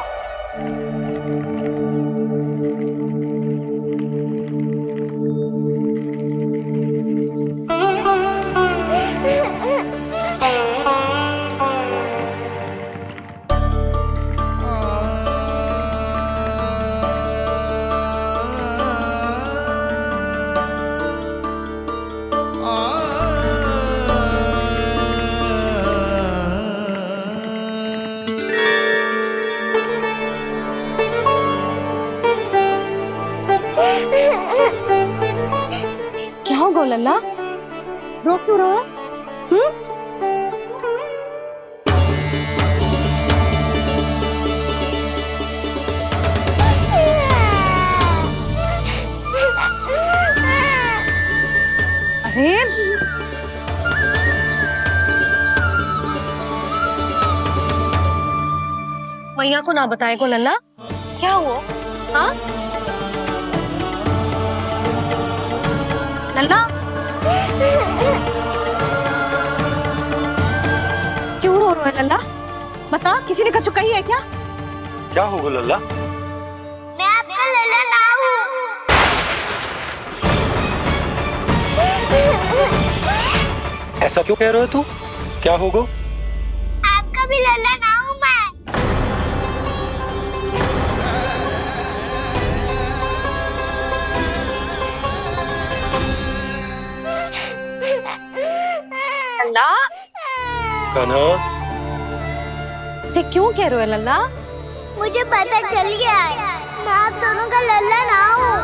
लल्ला? रो क्यों रहा? अरे मैया को ना बताए को लल्ला, क्या हुआ? हाँ लल्ला, क्यों रो रहा है लल्ला? बता, किसी ने कछु कही है क्या? क्या होगा लल्ला? मैं आपका लल्ला ना हूँ। ऐसा क्यों कह रहे हो तू? क्या होगा? आपका भी लल्ला ना हूँ मैं। लल्ला, कान्हा, जे क्यों कह रहे हो लल्ला? मुझे पता चल गया है, मैं आप दोनों का लल्ला ना हूँ।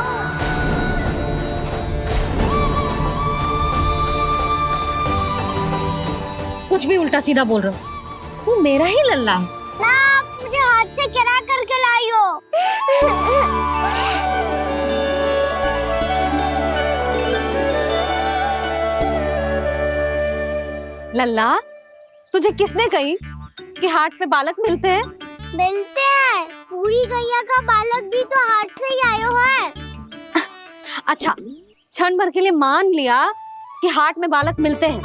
कुछ भी उल्टा सीधा बोल रहे हो। तू मेरा ही लल्ला है ना, आप मुझे हाथ से गिरा करके लाई हो। लल्ला, तुझे किसने कही कि हाट में बालक मिलते हैं? मिलते हैं, पूरी गैया का बालक भी तो हाट से ही आयो है। अच्छा, क्षण भर के लिए मान लिया कि हाट में बालक मिलते हैं,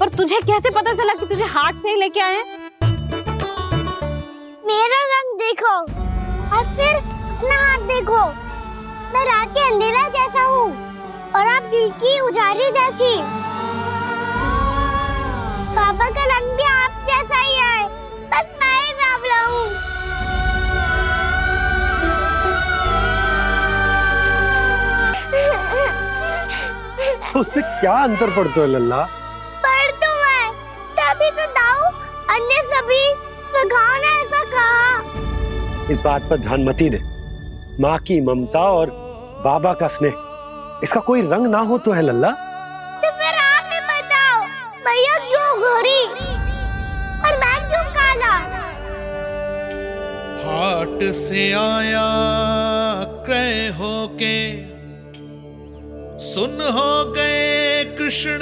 पर तुझे कैसे पता चला कि तुझे हाट से ही लेके आए हैं? मेरा रंग देखो और फिर अपना हाथ देखो। मैं रात के अंधेरा जैसा हूँ और आप दिल की उजाली जैसी। पापा का रंग भी आप जैसा ही है, बस मैं ही बावला हूँ। उससे क्या अंतर पड़ता है लल्ला? पर तो मैं तभी तो दाऊ अन्य सभी सखाओ ने ऐसा कहा। इस बात पर ध्यान मत ही दे। माँ की ममता और बाबा का स्नेह, इसका कोई रंग ना हो तो है लल्ला? तो फिर आप ही बताओ, भैया क्यों गोरी और मैं क्यों काला? हाट से आया क्रय होके, सुन हो गए कृष्ण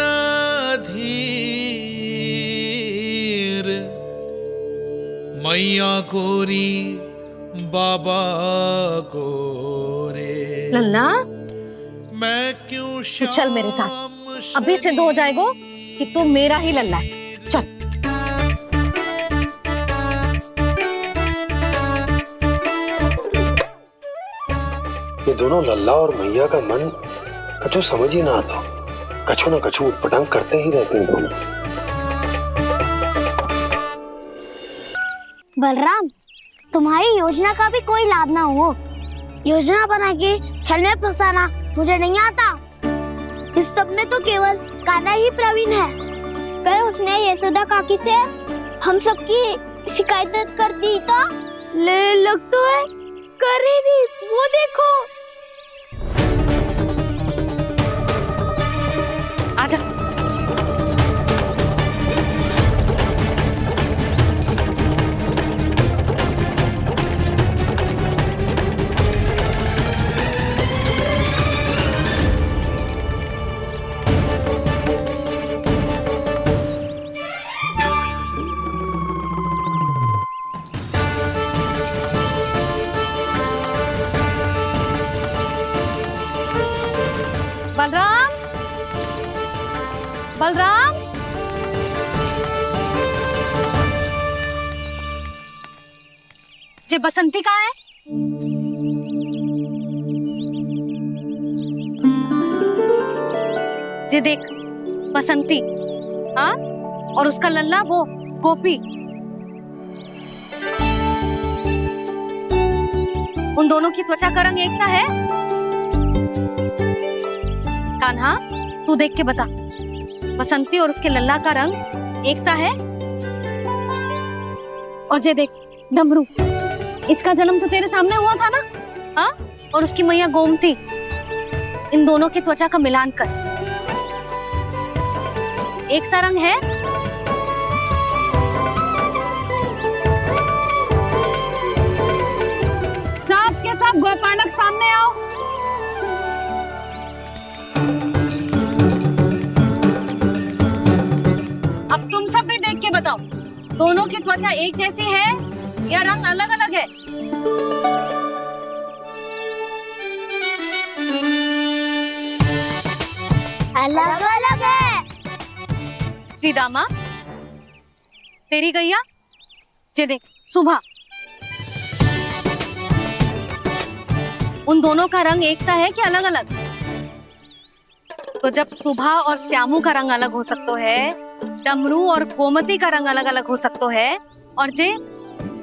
धीर। मैया गोरी बाबा गोरे। लल्ला, मैं क्यों तू चल मेरे साथ, अभी सिद्ध हो जाएगा कि तू मेरा ही लल्ला है। चल। ये दोनों लल्ला और मैया का मन कछु समझ ही ना आता, कछु ना कछु उटपटांग करते ही रहते हैं दोनों। बलराम, तुम्हारी योजना का भी कोई लाभ ना हो। योजना बना के छल में फंसाना मुझे नहीं आता। इस सब में तो केवल कान्हा ही प्रवीण है। कल उसने यशोदा काकी से हम सबकी शिकायत कर दी तो ले लग तो है कर ही दी, वो देखो। आजा। बलराम, बलराम, जे बसंती कहाँ है? जे देख, बसंती, हाँ, और उसका लल्ला वो गोपी। उन दोनों की त्वचा का रंग एक सा है? कान्हा, तू देख के बता, बसंती और उसके लल्ला का रंग एक सा है? और जे देख, डमरू, इसका जन्म तो तेरे सामने हुआ था ना? हाँ, और उसकी मैया गोमती, इन दोनों की त्वचा का मिलान कर। एक सा रंग है? सब के सब गोपालक सामने आओ। अब तुम सब भी देख के बताओ, दोनों की त्वचा एक जैसी है या रंग अलग अलग है? अलग अलग है। श्रीदामा, तेरी गैया, ये देख सुभा, उन दोनों का रंग एक सा है कि अलग अलग? तो जब सुभा और श्यामू का रंग अलग हो सकता है, डमरू और गोमती का रंग अलग अलग हो सकता है, और जे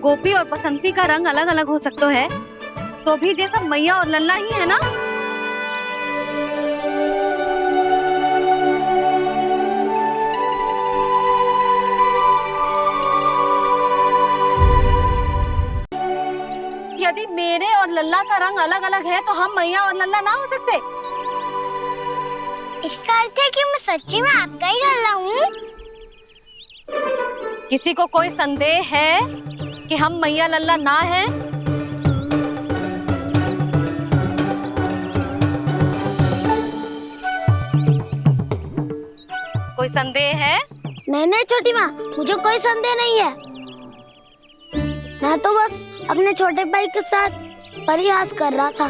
गोपी और बसंती का रंग अलग अलग हो सकता है, तो भी जे सब मैया और लल्ला ही है ना? यदि मेरे और लल्ला का रंग अलग अलग है तो हम मैया और लल्ला ना हो सकते? इसका अर्थ है कि मैं सच्ची में आपका ही लल्ला हूँ? किसी को कोई संदेह है कि हम मैया लल्ला ना हैं? कोई संदेह है? नहीं छोटी माँ, मुझे कोई संदेह नहीं है। मैं तो बस अपने छोटे भाई के साथ परिहास कर रहा था।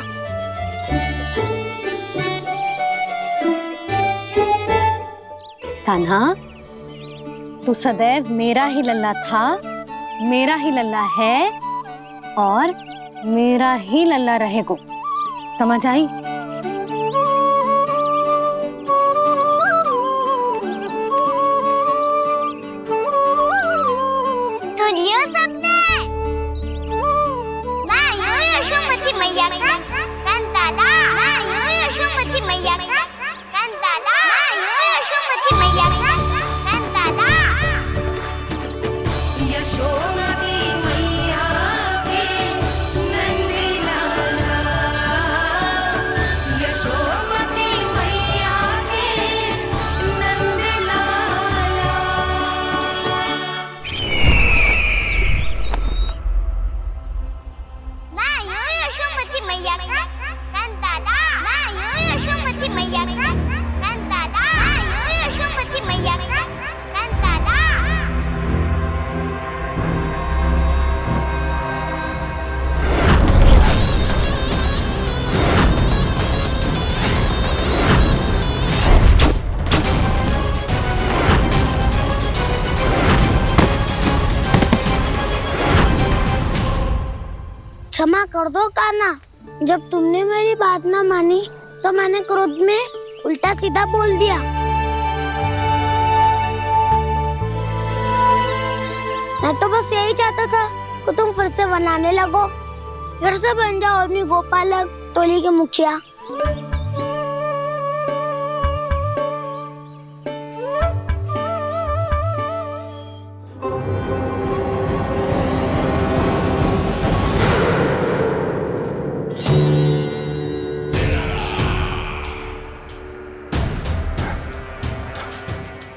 कान्हा, तू सदैव मेरा ही लल्ला था, मेरा ही लल्ला है और मेरा ही लल्ला रहेगा। समझ आई? सुनियो सबने, मैं हूँ यशोमती मैया का कंताला। मैं हूँ यशोमती मैया का कंताला। मैं हूँ यशोमती मैया का कंताला। यशोमती मैया के नंदी लाला, यशोमती मैया के नंदी लाला। मैं हूँ यशोमती मैया का कंताला। मैं हूँ यशोमती मैया का कंताला। मैं हूँ यशोमती मैया का कंताला। क्षमा कर दो कान्हा, जब तुमने मेरी बात ना मानी तो मैंने क्रोध में उल्टा सीधा बोल दिया। मैं तो बस यही चाहता था कि तुम फिर से बनाने लगो, फिर से बन जाओ अपनी गोपालक टोली के मुखिया।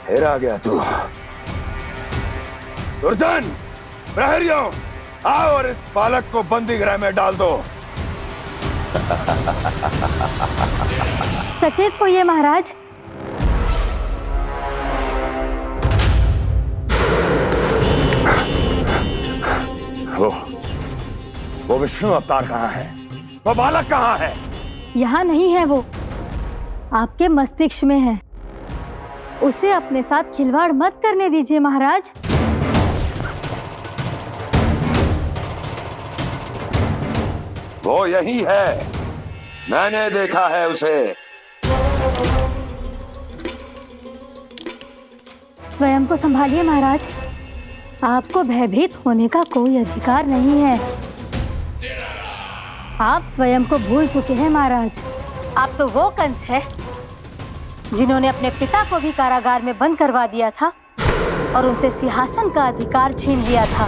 फिर आ गया तू। दुर्जन, प्रहरियों, आओ और इस बालक को बंदी गृह में डाल दो। सचेत होइए महाराज। वो विष्णु अवतार कहाँ है? वो बालक कहाँ है? यहाँ नहीं है वो, आपके मस्तिष्क में है। उसे अपने साथ खिलवाड़ मत करने दीजिए महाराज। वो यही है, मैंने देखा है उसे। स्वयं को संभालिए महाराज, आपको भयभीत होने का कोई अधिकार नहीं है। आप स्वयं को भूल चुके हैं महाराज। आप तो वो कंस है जिन्होंने अपने पिता को भी कारागार में बंद करवा दिया था और उनसे सिंहासन का अधिकार छीन लिया था।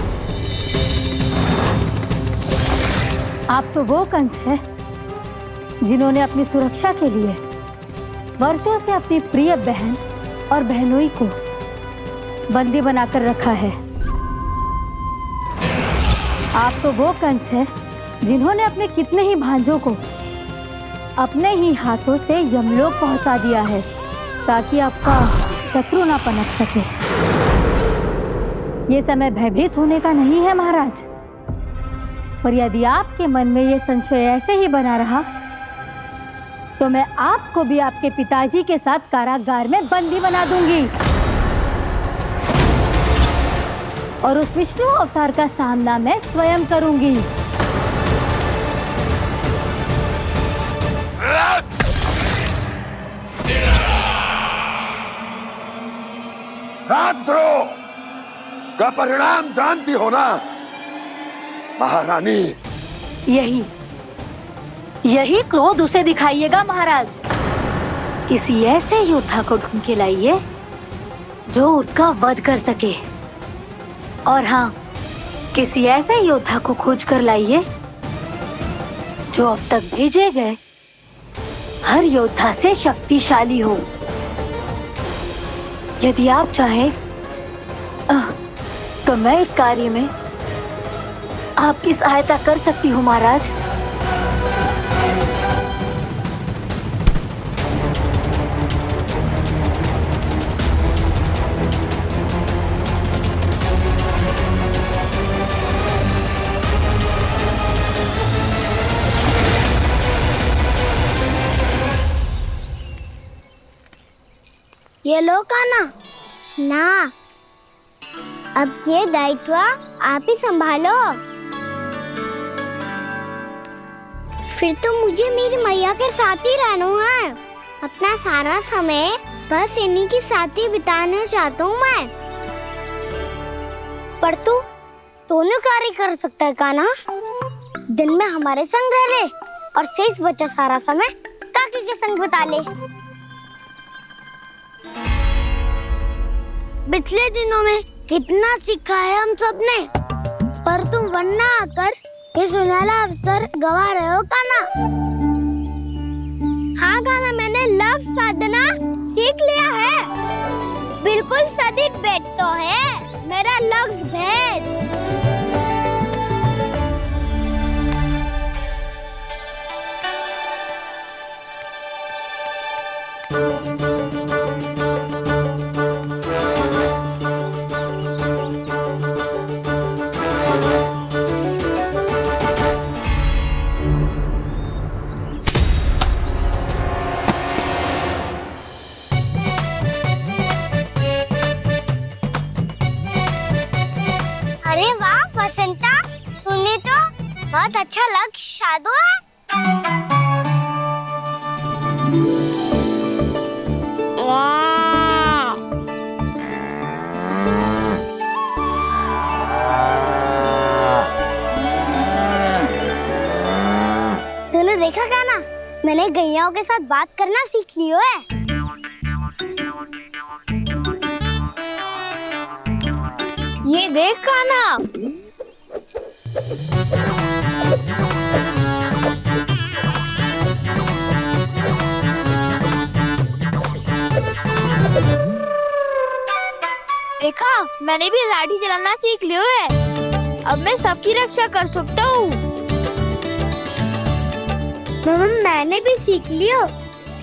आप तो वो कंस है जिन्होंने अपनी सुरक्षा के लिए वर्षों से अपनी प्रिय बहन और बहनोई को बंदी बनाकर रखा है। आप तो वो कंस हैं जिन्होंने अपने कितने ही भांजों को अपने ही हाथों से यमलोक पहुंचा दिया है ताकि आपका शत्रु ना पनप सके। ये समय भयभीत होने का नहीं है महाराज, पर यदि आपके मन में ये संशय ऐसे ही बना रहा तो मैं आपको भी आपके पिताजी के साथ कारागार में बंदी बना दूंगी और उस विष्णु अवतार का सामना मैं स्वयं करूंगी। राजद्रोह का परिणाम जानती हो ना महारानी? यही क्रोध उसे दिखाइएगा महाराज। किसी ऐसे योद्धा को ढूंढ के लाइए जो उसका वध कर सके, और हाँ, किसी ऐसे योद्धा को खोज कर लाइए जो अब तक भेजे गए हर योद्धा से शक्तिशाली हो। यदि आप चाहें तो मैं इस कार्य में आपकी सहायता कर सकती हूँ महाराज। ये लो काना। ना, अब ये दायित्व आप ही संभालो। फिर तो मुझे मेरी मैया के साथ ही रहना है। अपना सारा समय बस इन्हीं के साथ ही बिताना चाहता हूँ मैं। पर तू दोनों कार्य कर सकता है काना। दिन में हमारे संग रह ले और शेष बचा सारा समय काकी के संग बिता ले। पिछले दिनों में कितना सीखा है हम सबने, पर तुम वरना आकर ये सुनहरा अवसर गवा रहे हो काना। हाँ काना, मैंने लक्ष्य साधना सीख लिया है। बिल्कुल सदित भेद तो है मेरा लक्ष्य भेद। अरे वाह वसंता, तूने तो बहुत अच्छा लक्ष्य साधा है। वाह, तूने देखा क्या ना, मैंने गैयाओं के साथ बात करना सीख लियो है। ये देख काना, देखा, मैंने भी लाठी चलाना सीख लियो है। अब मैं सबकी रक्षा कर सकता हूँ। मैंने भी सीख लियो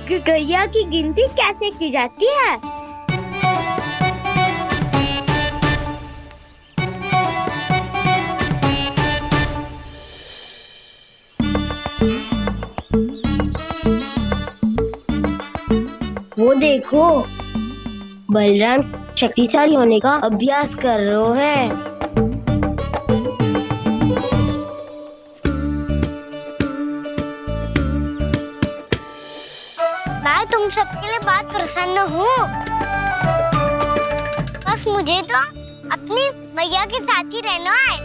कि गैया की गिनती कैसे की जाती है। वो देखो, बलराम शक्तिशाली होने का अभ्यास कर रहे हैं। मैं तुम सबके लिए बात प्रसन्न हूँ। बस मुझे तो अपनी मैया के साथ ही रहना है।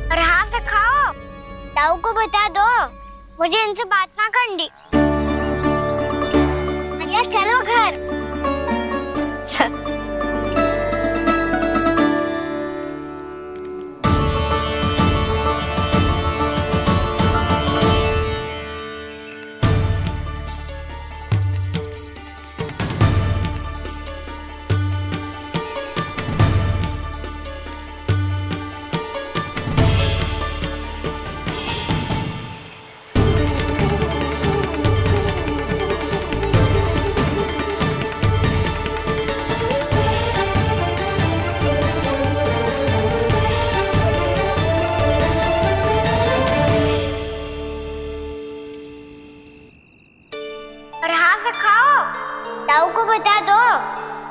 और हाँ सखाओ, ताऊ को बता दो मुझे इनसे बात ना करनी। चलो घर।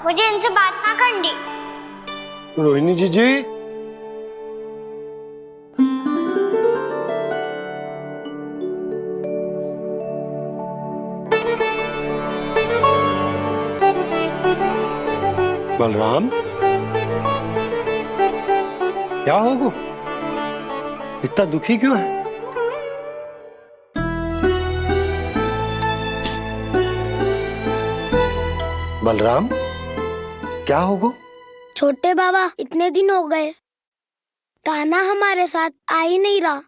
मुझे इनसे बात ना करनी। रोहिणी जी बलराम, क्या होगा? इतना दुखी क्यों है? बलराम, क्या होगा? छोटे बाबा, इतने दिन हो गए कान्हा हमारे साथ आ ही नहीं रहा।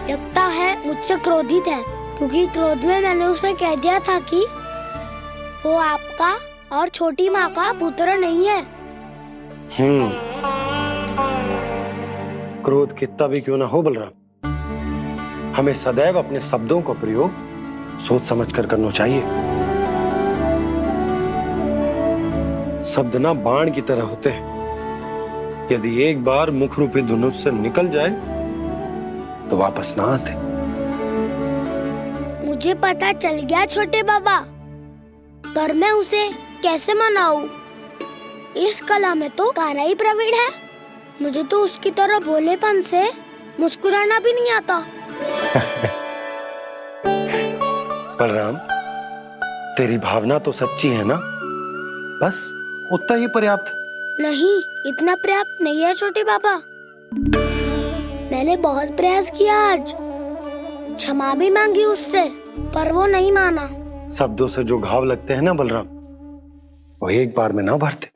लगता है मुझसे क्रोधित है, क्योंकि क्रोध में मैंने उसे कह दिया था कि वो आपका और छोटी माँ का पुत्र नहीं है। क्रोध कितना भी क्यों ना हो बलराम, हमें सदैव अपने शब्दों का प्रयोग सोच समझ कर करना चाहिए। शब्द ना बाण की तरह होते हैं, यदि एक बार मुख रूपी धनुष से निकल जाए तो वापस ना आते। मुझे पता चल गया छोटे बाबा, पर मैं उसे कैसे मनाऊं? इस कला में तो कान्हा ही प्रवीण है। मुझे तो उसकी तरह भोलेपन से मुस्कुराना भी नहीं आता। बलराम, तेरी भावना तो सच्ची है ना? बस उतना ही पर्याप्त। नहीं, इतना पर्याप्त नहीं है छोटे बाबा। मैंने बहुत प्रयास किया आज, क्षमा भी मांगी उससे, पर वो नहीं माना। शब्दों से जो घाव लगते हैं ना बलराम, वो एक बार में ना भरते।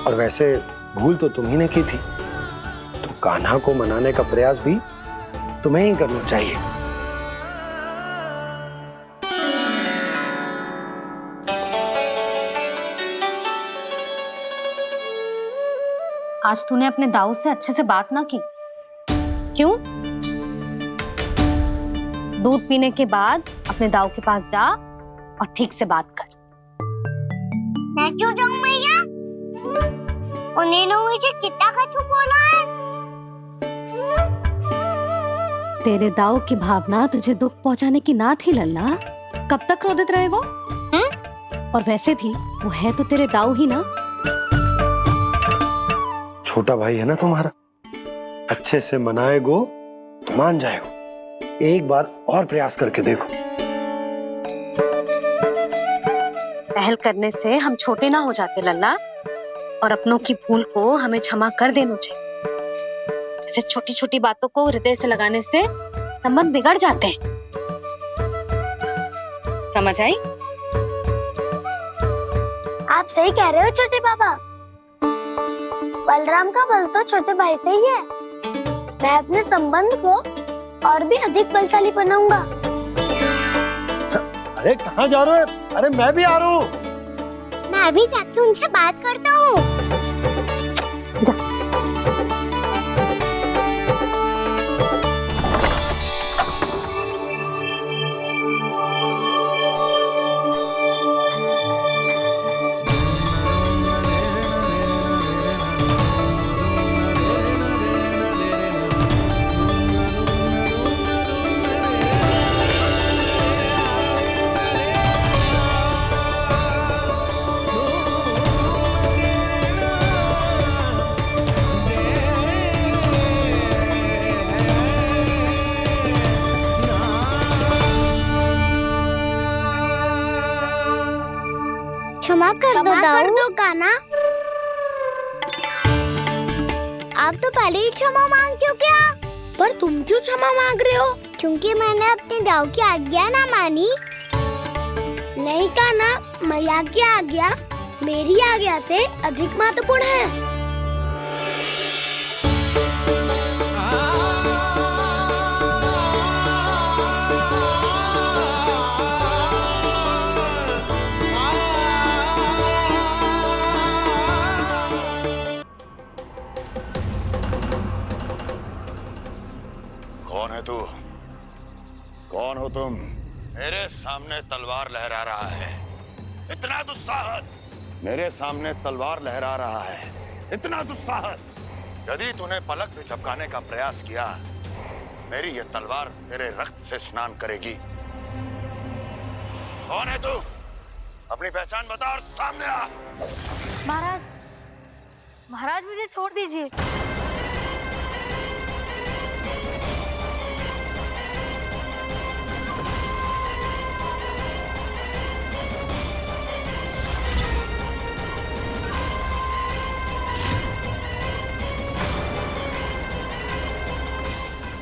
और वैसे भूल तो तुम्ही ने की थी, तो कान्हा को मनाने का प्रयास भी तुम्हें ही करना चाहिए। आज तूने अपने दाऊ से अच्छे से बात ना की, क्यों? दूध पीने के बाद अपने दाऊ के पास जा और ठीक से बात कर। मैं क्यों जाऊं मैया? उन्होंने मुझे कितना कछु बोला है। तेरे दाऊ की भावना तुझे दुख पहुंचाने की ना थी लल्ला। कब तक क्रोधित रहेगो? और वैसे भी वो है तो तेरे दाऊ ही ना। छोटा भाई है ना तुम्हारा, अच्छे से मनाएगो तो मान जाएगो। एक बार और प्रयास करके देखो। पहल करने से हम छोटे ना हो जाते लल्ला, और अपनों की भूल को हमें क्षमा कर देना चाहिए। ऐसे छोटी छोटी बातों को हृदय से लगाने से संबंध बिगड़ जाते हैं। समझ आई? आप सही कह रहे हो छोटे बाबा। बलराम का बल तो छोटे भाई से ही है। मैं अपने संबंध को और भी अधिक बलशाली बनाऊंगा। अरे कहाँ जा रहे हो? अरे मैं भी आ रहा हूँ। मैं भी जाके उनसे बात करता हूँ। क्षमा कर दो कान्हा। आप तो पहले ही क्षमा मांगते हो क्या? पर तुम क्यों क्षमा मांग रहे हो? क्योंकि मैंने अपने दाऊ की आज्ञा ना मानी। नहीं कान्हा, मैया की आज्ञा मेरी आज्ञा से अधिक महत्वपूर्ण है। कौन है तू? कौन हो तुम? मेरे सामने तलवार लहरा रहा है, इतना दुस्साहस! मेरे सामने तलवार लहरा रहा है, इतना दुस्साहस! यदि तूने पलक भी झपकाने का प्रयास किया, मेरी ये तलवार तेरे रक्त से स्नान करेगी। कौन है तू? अपनी पहचान बता और सामने आ। महाराज, महाराज मुझे छोड़ दीजिए।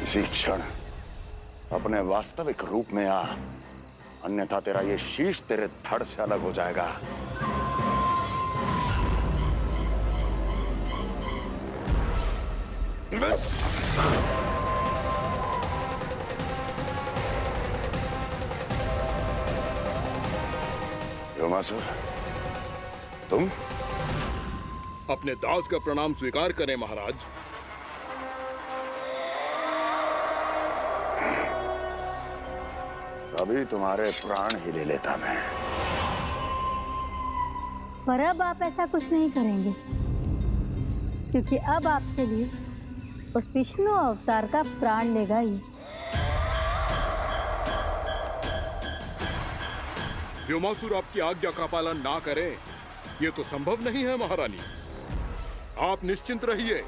इसी क्षण अपने वास्तविक रूप में आ, अन्यथा तेरा ये शीश तेरे धड़ से अलग हो जाएगा। योमासुर, तुम अपने दास का प्रणाम स्वीकार करें महाराज। अभी तुम्हारे प्राण ही ले लेता मैं। पर अब आप ऐसा कुछ नहीं करेंगे, क्योंकि अब आपके लिए उस विष्णु अवतार का प्राण लेगा ही। व्योमासुर आपकी आज्ञा का पालन ना करें, ये तो संभव नहीं है महारानी। आप निश्चिंत रहिए,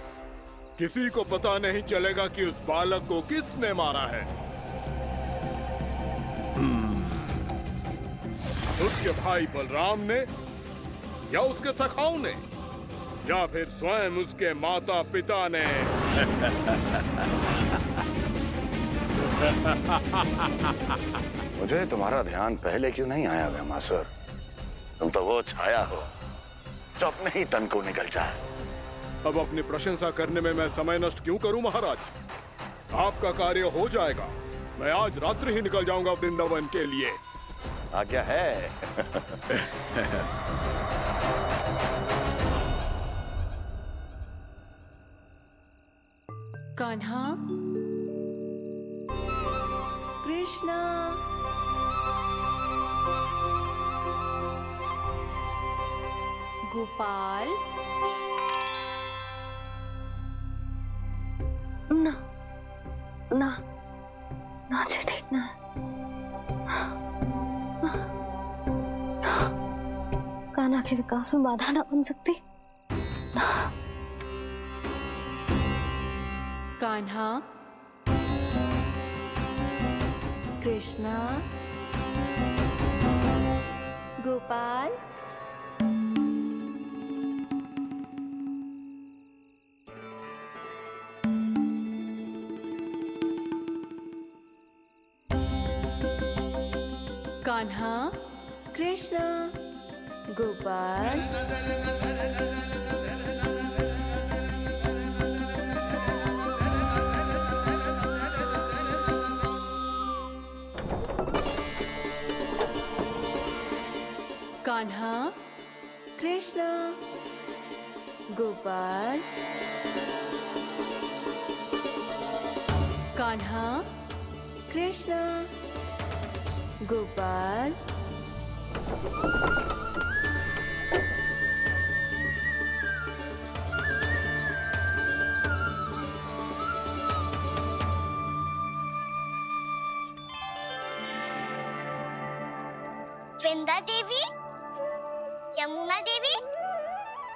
किसी को पता नहीं चलेगा कि उस बालक को किसने मारा है। उसके भाई बलराम ने, या उसके सखाओं ने, या फिर स्वयं उसके माता पिता ने। मुझे तुम्हारा ध्यान पहले क्यों नहीं आया व्योमासुर? तुम तो वो छाया हो जो अपने ही तन को निकल जाए। अब अपनी प्रशंसा करने में मैं समय नष्ट क्यों करूं महाराज? आपका कार्य हो जाएगा। मैं आज रात्रि ही निकल जाऊंगा वृंदावन के लिए। आज्ञा है। कान्हा, कृष्णा, गोपाल। ना ना ना, अच्छा ठीक ना। कान्हा के विकास में बाधा ना बन सकती। कान्हा, कृष्णा, गोपाल। कान्हा, कृष्णा, गोपाल। कान्हा, कृष्णा, गोपाल। कान्हा, कृष्णा, गोपाल। वृंदा देवी, यमुना देवी,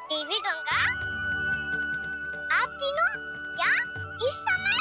देवी गंगा, आप तीनों यहाँ इस समय?